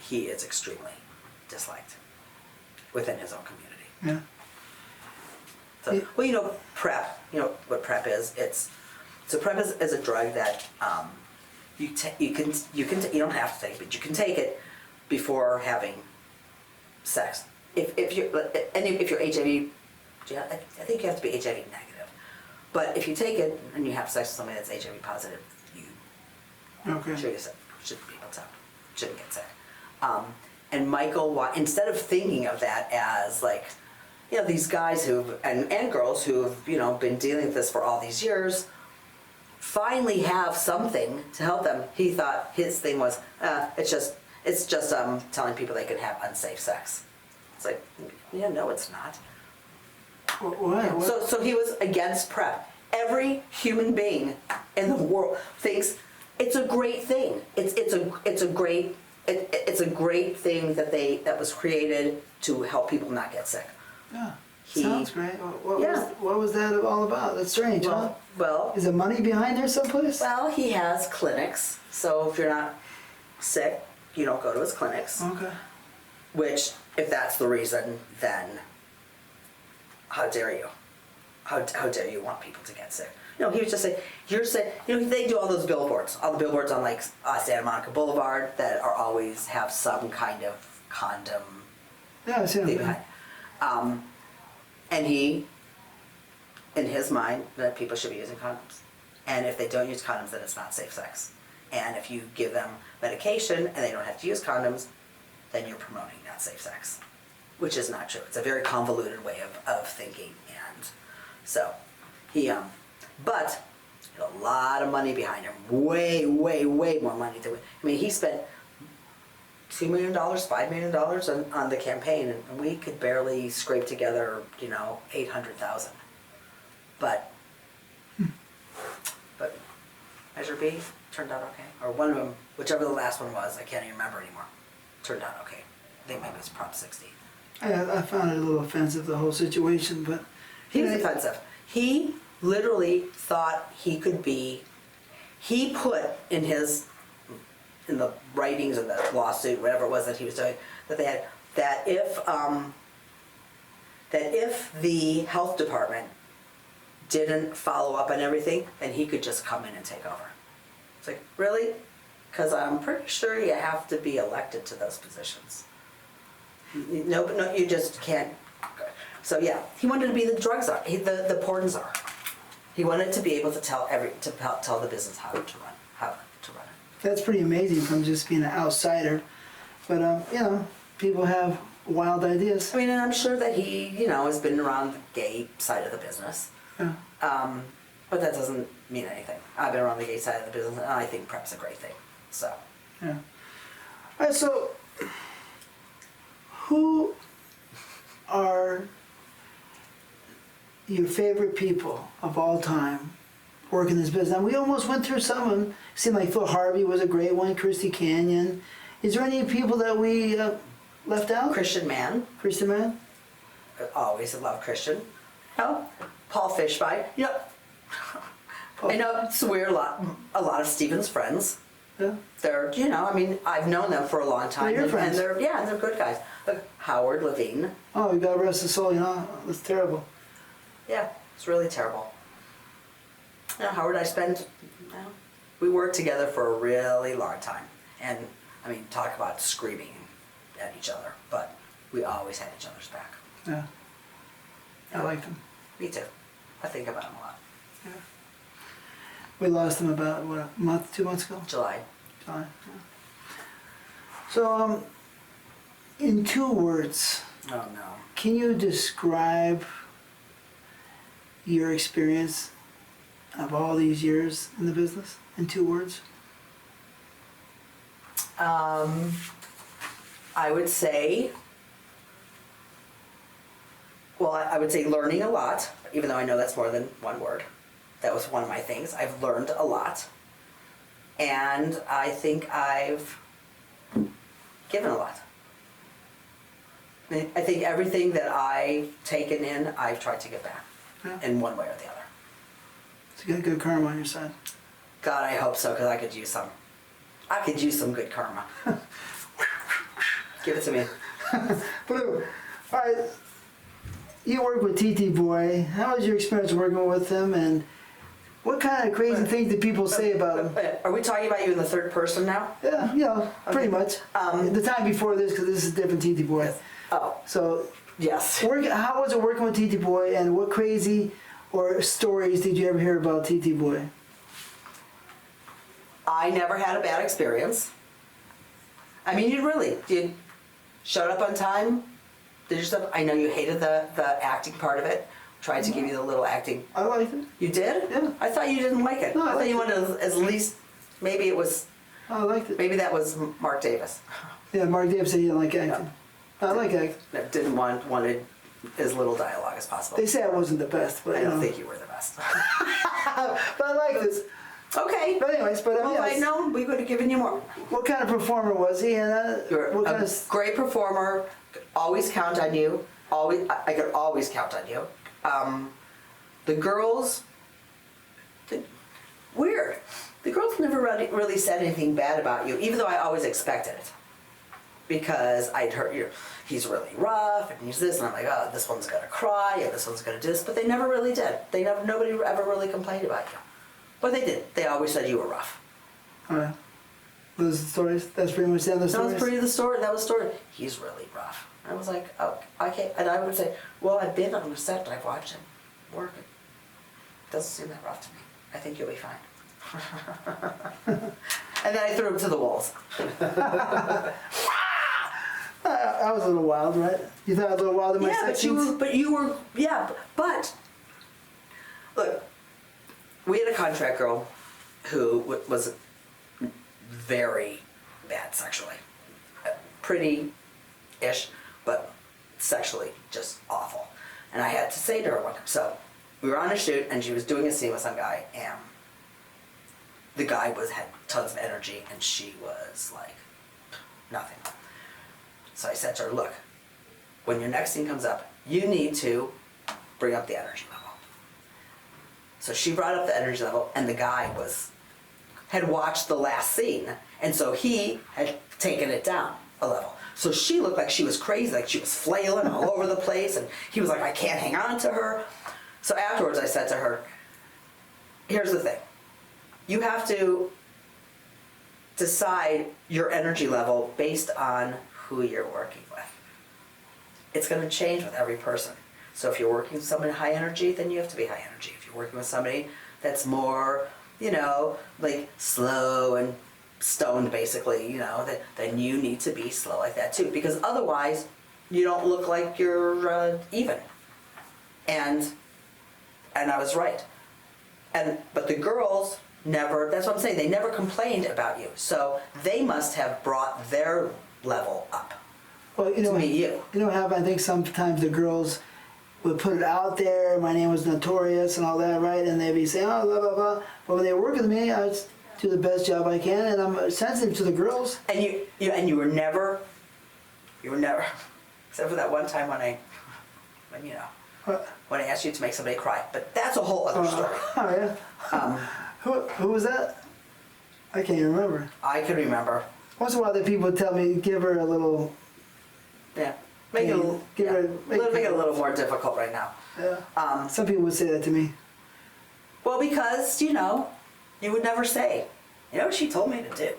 he is extremely disliked within his own community. Yeah. So, well, PrEP, what PrEP is, PrEP is a drug that you don't have to take it, but you can take it before having sex. If you're HIV, I think you have to be HIV negative. But if you take it and you have sex with somebody that's HIV positive, you Okay. shouldn't be able to, shouldn't get sick. And Michael, instead of thinking of that as like, these guys and girls who've, been dealing with this for all these years, finally have something to help them. He thought his thing was, it's just telling people they can have unsafe sex. It's like, no, it's not. What? So he was against PrEP. Every human being in the world thinks it's a great thing. It's a great thing that was created to help people not get sick. Yeah. Sounds great. What was that all about? That's strange, huh? Well, Is there money behind there someplace? well, he has clinics. So if you're not sick, you don't go to his clinics. Okay. Which, if that's the reason, then how dare you? How dare you want people to get sick? He was just saying, you're sick. They do all those billboards, all the billboards on like Santa Monica Boulevard that are always have some kind of condom Yeah, I've seen thing him. behind. And he, in his mind, that people should be using condoms. And if they don't use condoms, then it's not safe sex. And if you give them medication and they don't have to use condoms, then you're promoting not safe sex, which is not true. It's a very convoluted way of thinking. And so he, but he had a lot of money behind him, way, way, way more money than he spent $2 million, $5 million on the campaign, and we could barely scrape together, $800,000. But Measure B turned out okay, or one of them, whichever the last one was, I can't even remember anymore, turned out okay. I think maybe it was Prop 60. I found it a little offensive, the whole situation, but... He was offensive. He literally thought he could be, he put in the writings of the lawsuit, whatever it was that he was doing, that they had, that if the health department didn't follow up on everything, then he could just come in and take over. It's like, really? Because I'm pretty sure you have to be elected to those positions. No, you just can't. So yeah, he wanted to be the drug czar, the porn czar. He wanted to be able to tell the business how to run it. That's pretty amazing from just being an outsider. But, people have wild ideas. I mean, and I'm sure that he, has been around the gay side of the business. Yeah. But that doesn't mean anything. I've been around the gay side of the business, and I think PrEP's a great thing. So. Yeah. All right, so who are your favorite people of all time working this business? And we almost went through some of them. Seemed like Phil Harvey was a great one, Christy Canyon. Is there any people that we left out? Christian man. Christian man? Always love Christian. No, Paul Fishby. Yep. Paul. I know it's weird. A lot of Stephen's friends. Yeah. They're, you know, I mean, I've known them for a long time. They're your friends. And they're good guys. Like Howard Levine. Oh, God rest his soul, you know, that's terrible. Yeah, it's really terrible. You know, Howard and I we worked together for a really long time. And, I mean, talk about screaming at each other. But we always had each other's back. Yeah. I liked him. Me too. I think about him a lot. Yeah. We lost him about, what, a month, 2 months ago? July. July, yeah. So, in 2 words, Oh, no. can you describe your experience of all these years in the business in 2 words? I would say, well, I would say learning a lot, even though I know that's more than 1 word. That was one of my things. I've learned a lot. And I think I've given a lot. I think everything that I've taken in, I've tried to give back Yeah. in one way or the other. So you got good karma on your side. God, I hope so, because I could use some. I could use some good karma. Give it to me. Blue. All right. You work with TTBoy. How was your experience working with him, and what kind of crazy things did people say about him? Are we talking about you in the third person now? Yeah, you know, pretty much. The time before this, because this is different TTBoy. Oh, So, yes. how was it working with TTBoy, and what crazy or stories did you ever hear about TTBoy? I never had a bad experience. I mean, you showed up on time, did your stuff. I know you hated the acting part of it. Tried to give you the little acting. I liked it. You did? Yeah. I thought you didn't like it. No, I I thought liked you it. wanted to, at least, maybe it was, I liked it. maybe that was Mark Davis. Yeah, Mark Davis said he didn't like acting. I like acting. That wanted as little dialogue as possible. They say I wasn't the best, but I you don't know. think you were the best. But I liked it. Okay. But anyways, Well, if I'd yes. known, we would have given you more. What kind of performer was he? And You're what a kind of? great performer. Could always count on you. I could always count on you. The girls, weird. The girls never really said anything bad about you, even though I always expected it. Because I'd heard he's really rough and he's this, and I'm like, oh, this one's gonna cry and this one's gonna do this, but they never really did. Nobody ever really complained about you. But they did. They always said you were rough. Alright. Those are the stories. That's pretty much the end of the That was stories. pretty the story. That was the story. He's really rough. I was like, oh, okay. And I would say, well, I've been on the set, but I've watched him work. It doesn't seem that rough to me. I think you'll be fine. And then I threw him to the wolves. I was a little wild, right? You thought I was a little wild in my Yeah, sex scenes? but look, we had a contract girl who was very bad sexually. Pretty-ish, but sexually just awful. And I had to say to her one time, so we were on a shoot and she was doing a scene with some guy and the guy had tons of energy and she was like nothing. So I said to her, look, when your next scene comes up, you need to bring up the energy level. So she brought up the energy level and the guy had watched the last scene and so he had taken it down a level. So she looked like she was crazy, like she was flailing all over the place and he was like, I can't hang on to her. So afterwards I said to her, here's the thing. You have to decide your energy level based on who you're working with. It's going to change with every person. So if you're working with somebody high energy, then you have to be high energy. If you're working with somebody that's more, like slow and stoned basically, then you need to be slow like that too. Because otherwise, you don't look like you're even. And I was right. But the girls never, that's what I'm saying, they never complained about you. So they must have brought their level up Well, you know, to meet you. You know what happened? I think sometimes the girls would put it out there, my name was notorious and all that, right? And they'd be saying, oh, blah, blah, blah. But when they work with me, I just do the best job I can, and I'm sensitive to the girls. And you were never, except for that one time when you know, What? when I asked you to make somebody cry. But that's a whole other story. Oh, yeah. Who was that? I can't even remember. I can remember. Once in a while, the people would tell me, give her a little. Yeah. Make it a little more difficult right now. Yeah. Some people would say that to me. Well, because, you know, you would never say, you know what she told me to do.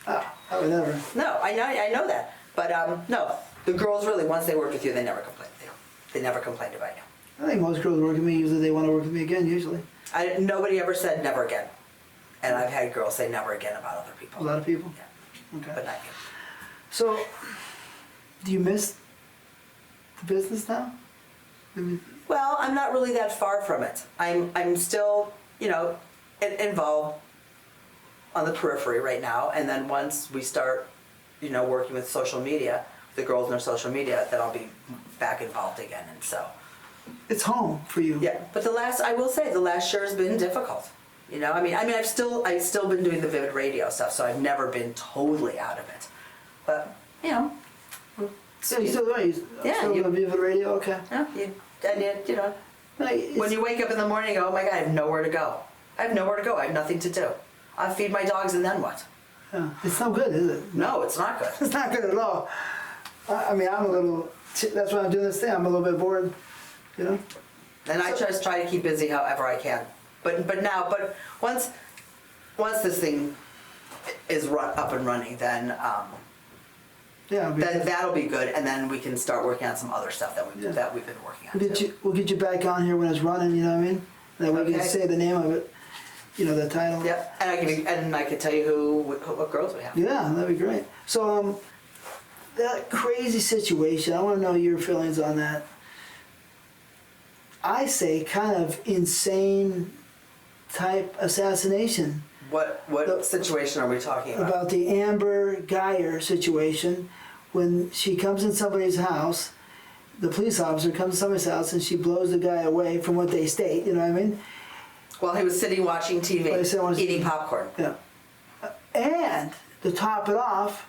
Oh, I would never. No, I know that. But no, the girls really, once they work with you, they never complain. They never complained about you. I think most girls work with me, usually they want to work with me again, usually. Nobody ever said never again. And I've had girls say never again about other people. A lot of people? Yeah. Okay. But not you. So, do you miss the business now? I mean, Well, I'm not really that far from it. I'm still, you know, involved on the periphery right now. And then once we start, you know, working with social media, the girls in their social media, then I'll be back involved again. And so, it's home for you. yeah. But I will say, the last year has been difficult. You know, I mean, I've still been doing the Vivid Radio stuff, so I've never been totally out of it. But, you know. So you still do it? Yeah, Still on Vivid Radio? Okay. Yeah, you know. Like, When you wake up in the morning, you go, oh my God, I have nowhere to go. I have nowhere to go. I have nothing to do. I feed my dogs and then what? yeah, it's no good, is it? No, it's not good. It's not good at all. I mean, I'm a little, that's why I'm doing this thing. I'm a little bit bored, you know? And I just try to keep busy however I can. But once this thing is up and running, then Yeah. then that'll be good, and then we can start working on some other stuff that we've been working on. We'll get you back on here when it's running, you know what I mean? That way we can Okay. say the name of it, you know, the title. Yep, and I can tell you what girls we have. Yeah, that'd be great. So, that crazy situation, I want to know your feelings on that. I say kind of insane type assassination. What situation are we talking About the Amber Geyer situation, when she comes in somebody's house, the police officer comes to somebody's house and she blows the guy away from what they state, you know what I mean? Well, he was sitting watching TV, Well, he said he was- eating popcorn. Yeah. And to top it off,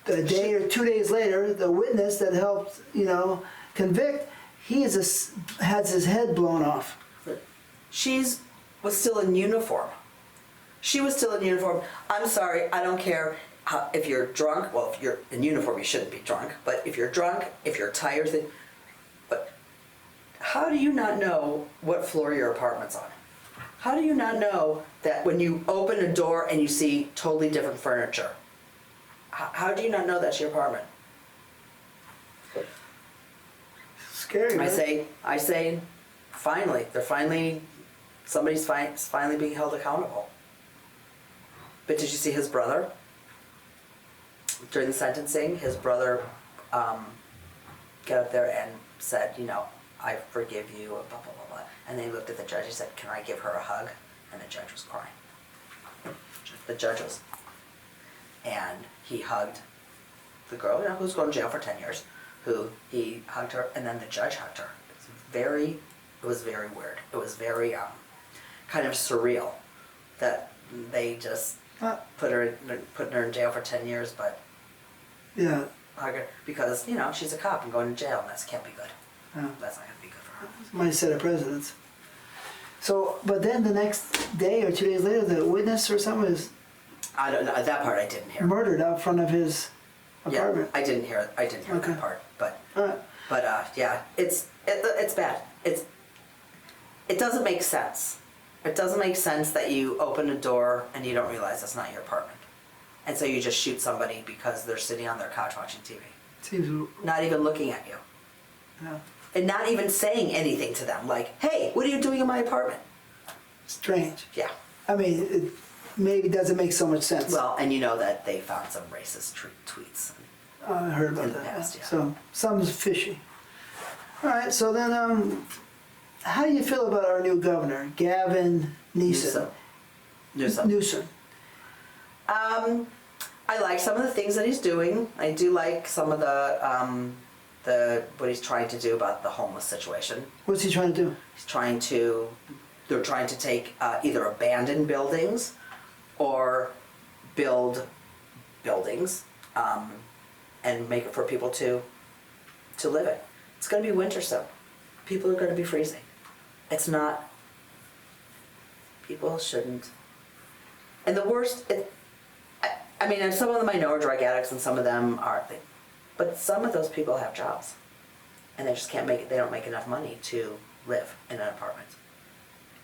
a day or 2 days later, the witness that helped, you know, convict, has his head blown off. Was still in uniform. She was still in uniform. I'm sorry, I don't care if you're drunk. Well, if you're in uniform, you shouldn't be drunk. But if you're drunk, if you're tired, but how do you not know what floor your apartment's on? How do you not know that when you open a door and you see totally different furniture? How do you not know that's your apartment? Scary, right? I say, finally, somebody's finally being held accountable. But did you see his brother? During the sentencing, his brother got up there and said, you know, I forgive you, blah, blah, blah, blah. And then he looked at the judge, he said, can I give her a hug? And the judge was crying. The judge was. And he hugged the girl, you know, who's going to jail for 10 years, who he hugged her, and then the judge hugged her. It was very weird. It was very kind of surreal that they just put her in jail for 10 years, but Yeah. hug her because, you know, she's a cop and going to jail, and that can't be good. Yeah. That's not going to be good for her. Might set a precedence. So, but then the next day or 2 days later, the witness or someone is I don't know, that part I didn't hear. murdered out front of his apartment. Yeah, I didn't hear Okay. that part, but Alright. yeah, it's bad. It doesn't make sense. It doesn't make sense that you open a door and you don't realize that's not your apartment, and so you just shoot somebody because they're sitting on their couch watching TV, Seems, not even looking at you, yeah, and not even saying anything to them, like, "Hey, what are you doing in my apartment?" strange. Yeah. I mean, it maybe doesn't make so much sense. Well, and you know that they found some racist tweets. I heard about in the that. past, yeah. So, something's fishy. Alright, so then, how do you feel about our new governor, Gavin Newsom? Newsom. I like some of the things that he's doing. I do like some of the what he's trying to do about the homeless situation. What's he trying to do? They're trying to take either abandoned buildings or build buildings and make it for people to live in. It's going to be winter soon. People are going to be freezing. It's not. People shouldn't. And the worst. I mean, and some of them I know are drug addicts, and some of them aren't. But some of those people have jobs, and they just can't make it. They don't make enough money to live in an apartment.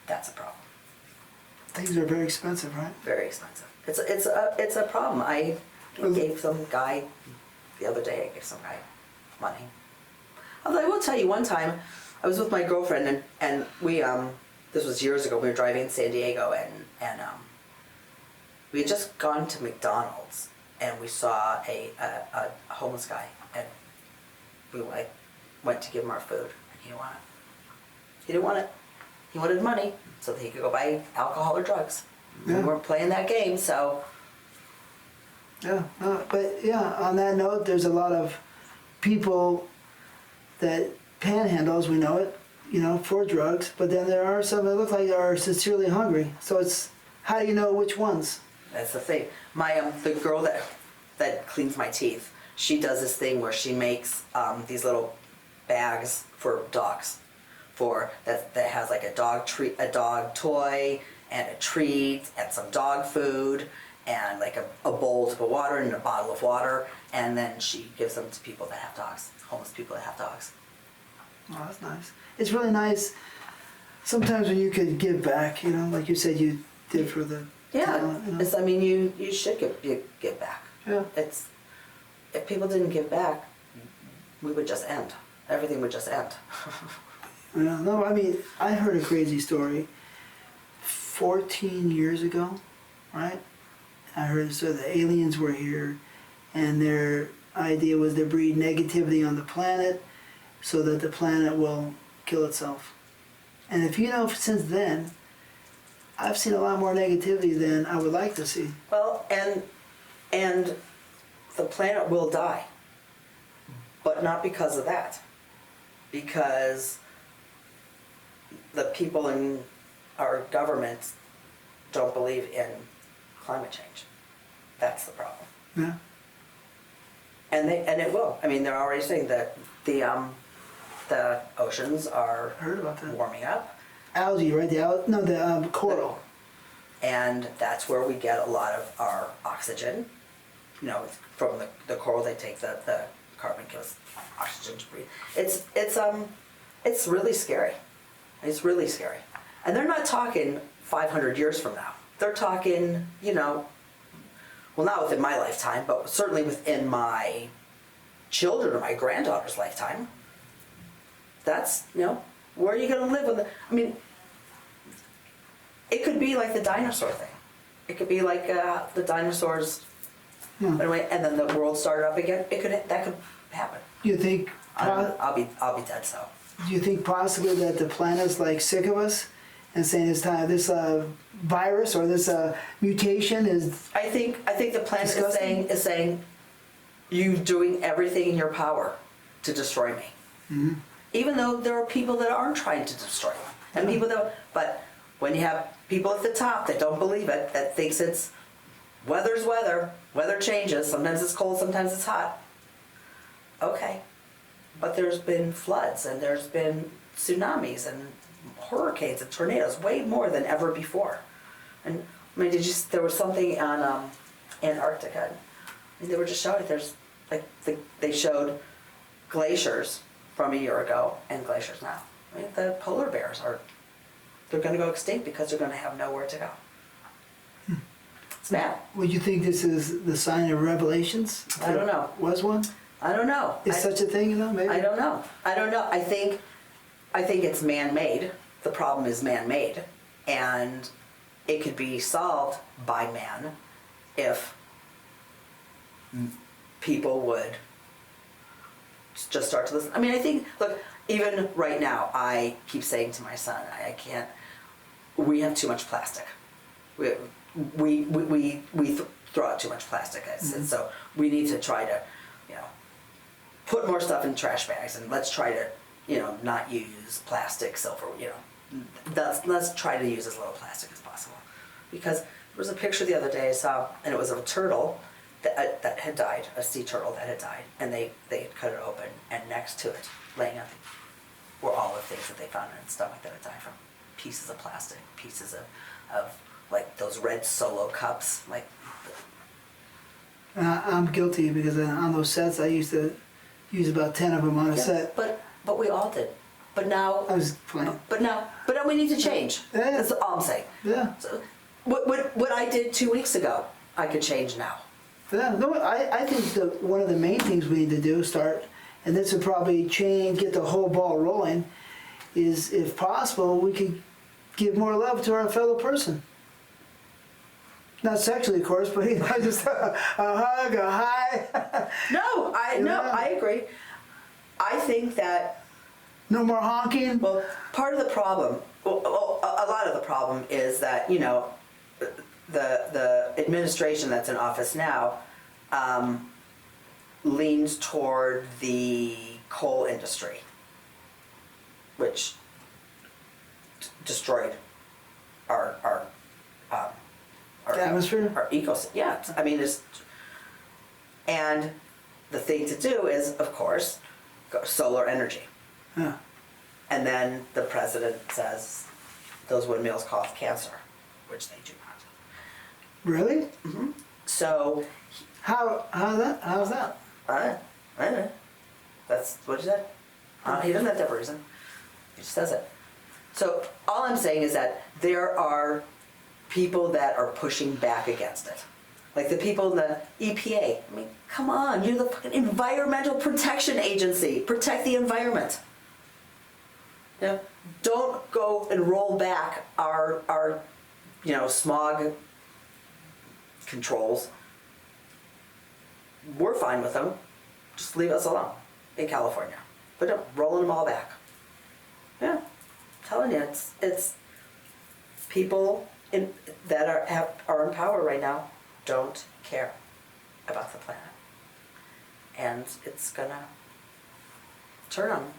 That's a problem. Things are very expensive, right? Very expensive. It's a problem. I gave some guy the other day. I gave some guy money. Although I will tell you, one time I was with my girlfriend, and we this was years ago. We were driving in San Diego, and we had just gone to McDonald's, and we saw a homeless guy, and we went to give him our food, and he didn't want it. He didn't want it. He wanted money so that he could go buy alcohol or drugs. Yeah. We weren't playing that game, so. Yeah, but yeah, on that note, there's a lot of people that panhandle, as we know it, for drugs, but then there are some that look like they are sincerely hungry. So it's, how do you know which ones? That's the thing. My the girl that cleans my teeth, she does this thing where she makes these little bags for dogs, that has like a dog toy and a treat and some dog food and like a bowl to put water in and a bottle of water, and then she gives them to people that have dogs, homeless people that have dogs. Oh, that's nice. It's really nice sometimes when you could give back, like you said you did for the talent, It's, I mean, you should give back. Yeah. It's, if people didn't give back, we would just end. Everything would just end. Yeah, no, I mean, I heard a crazy story 14 years ago, right? I heard so the aliens were here, and their idea was to breed negativity on the planet so that the planet will kill itself. And if since then, I've seen a lot more negativity than I would like to see. Well, and the planet will die, but not because of that. Because the people in our government don't believe in climate change. That's the problem. Yeah. And it will. I mean, they're already saying that the oceans are Heard about that. warming up. Algae, right? The coral. And that's where we get a lot of our oxygen. From the coral, they take the carbon, gives oxygen to breathe. It's really scary. It's really scary. And they're not talking 500 years from now. They're talking, well, not within my lifetime, but certainly within my children or my granddaughter's lifetime. That's, where are you going to live it could be like the dinosaur thing. It could be like the dinosaurs went away, and then the world started up again. That could happen. You think? I'll be dead. So. Do you think possibly that the planet's like sick of us and saying it's time this virus or this mutation is? I think the planet disgusting? is saying you doing everything in your power to destroy me. Mm-hmm. Even though there are people that aren't trying to destroy them, and people that. But when you have people at the top that don't believe it, that thinks it's weather's weather, weather changes. Sometimes it's cold, sometimes it's hot. Okay. But there's been floods, and there's been tsunamis, and hurricanes, and tornadoes, way more than ever before. And there was something on Antarctica. They were just showing, they showed glaciers from a year ago and glaciers now. The polar bears they're going to go extinct because they're going to have nowhere to go. It's bad. Would you think this is the sign of Revelations? I don't know. Was one? I don't know. Is such a thing, maybe? I don't know. I think it's man-made. The problem is man-made, and it could be solved by man if people would just start to listen. I mean, I think, look, even right now, I keep saying to my son, we have too much plastic. we throw out too much plastic. And so we need to try to, you know, put more stuff in trash bags, and let's try to, you know, not use plastic, silver, you know, let's try to use as little plastic as possible. Because there was a picture the other day I saw, and it was of a turtle that had died, a sea turtle that had died, and they had cut it open, and next to it, laying out, were all the things that they found in its stomach that had died from. Pieces of plastic, pieces of like those red Solo cups, like. I'm guilty because on those sets I used to use about 10 of them on a set. But we all did. But now. I was playing. But now we need to change. Yeah. That's all I'm saying. Yeah. So what I did 2 weeks ago, I could change now. Yeah, no, I think one of the main things we need to do, and this would probably get the whole ball rolling, is if possible, we could give more love to our fellow person. Not sexually, of course, but just a hug, a hi. No, I agree. I think that. No more honking. Well, part of the problem, a lot of the problem is that, you know, the administration that's in office now leans toward the coal industry, which destroyed our atmosphere? our ecosystem. Yeah, I mean, and the thing to do is, of course, go solar energy. Yeah. And then the president says those windmills cause cancer, which they do not. Really? Mm-hmm. So. How's that? I don't know. That's what he said. He doesn't have to have a reason. He just says it. So all I'm saying is that there are people that are pushing back against it. Like the people in the EPA. I mean, come on, you're the fucking Environmental Protection Agency. Protect the environment. You know, don't go and roll back our you know, smog controls. We're fine with them. Just leave us alone in California. But don't rolling them all back. Yeah, I'm telling you, it's people that are in power right now don't care about the planet, and it's gonna turn on.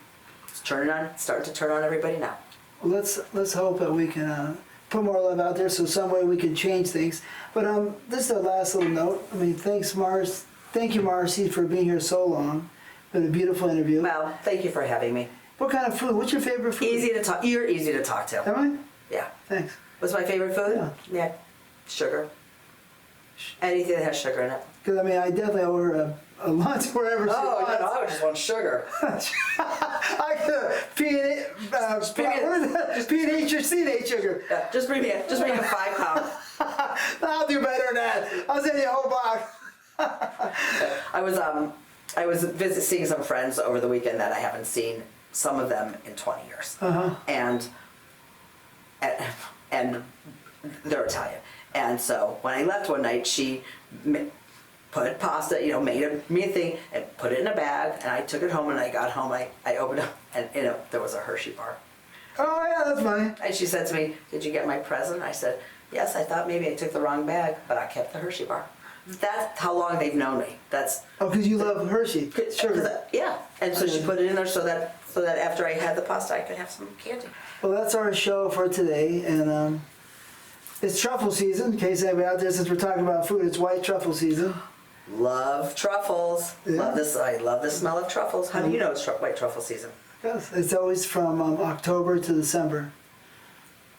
It's turning on. It's starting to turn on everybody now. Well, let's hope that we can put more love out there, so some way we can change things. But this is the last little note. I mean, thanks, Mars. Thank you, Marci, for being here so long. Been a beautiful interview. Well, thank you for having me. What kind of food? What's your favorite food? Easy to talk. You're easy to talk to. Am I? Yeah. Thanks. What's my favorite food? Yeah. Sugar. Anything that has sugar in it. Because I mean, I definitely order a lunch wherever she Oh, wants. no, I would just want sugar. I could P&H or C&H sugar. Yeah, just bring me a 5 pound. I'll do better than that. I'll send you a whole box. I was seeing some friends over the weekend that I haven't seen, some of them in 20 years. Uh-huh. And they're Italian. And so when I left one night, she put pasta, you know, made me a thing and put it in a bag, and I took it home, and I got home, I opened up, and you know, there was a Hershey bar. Oh yeah, that's funny. And she said to me, "Did you get my present?" I said, "Yes, I thought maybe I took the wrong bag, but I kept the Hershey bar." That's how long they've known me. That's because you love Hershey. Sure. Yeah, and so she put it in there so that after I had the pasta, I could have some candy. Well, that's our show for today, and it's truffle season. In case anybody out there, since we're talking about food, it's white truffle season. Love truffles. Yeah. Love this. I love the smell of truffles. How do you know it's white truffle season? Yes, it's always from October to December.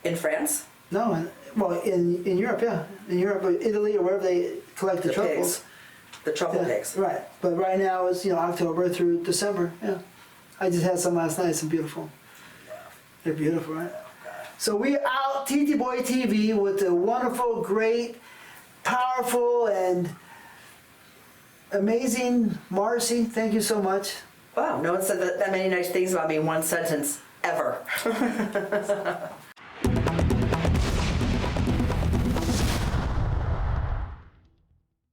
In France? No, in Europe, yeah, in Europe, or Italy, or wherever they collect the truffles. Pigs. The truffle Yeah, pigs. right. But right now it's October through December. Yeah, I just had some last night. Some beautiful. They're beautiful, right? So we out TTBoy TV with the wonderful, great, powerful, and amazing Marci. Thank you so much. Wow, no one said that many nice things about me in one sentence ever.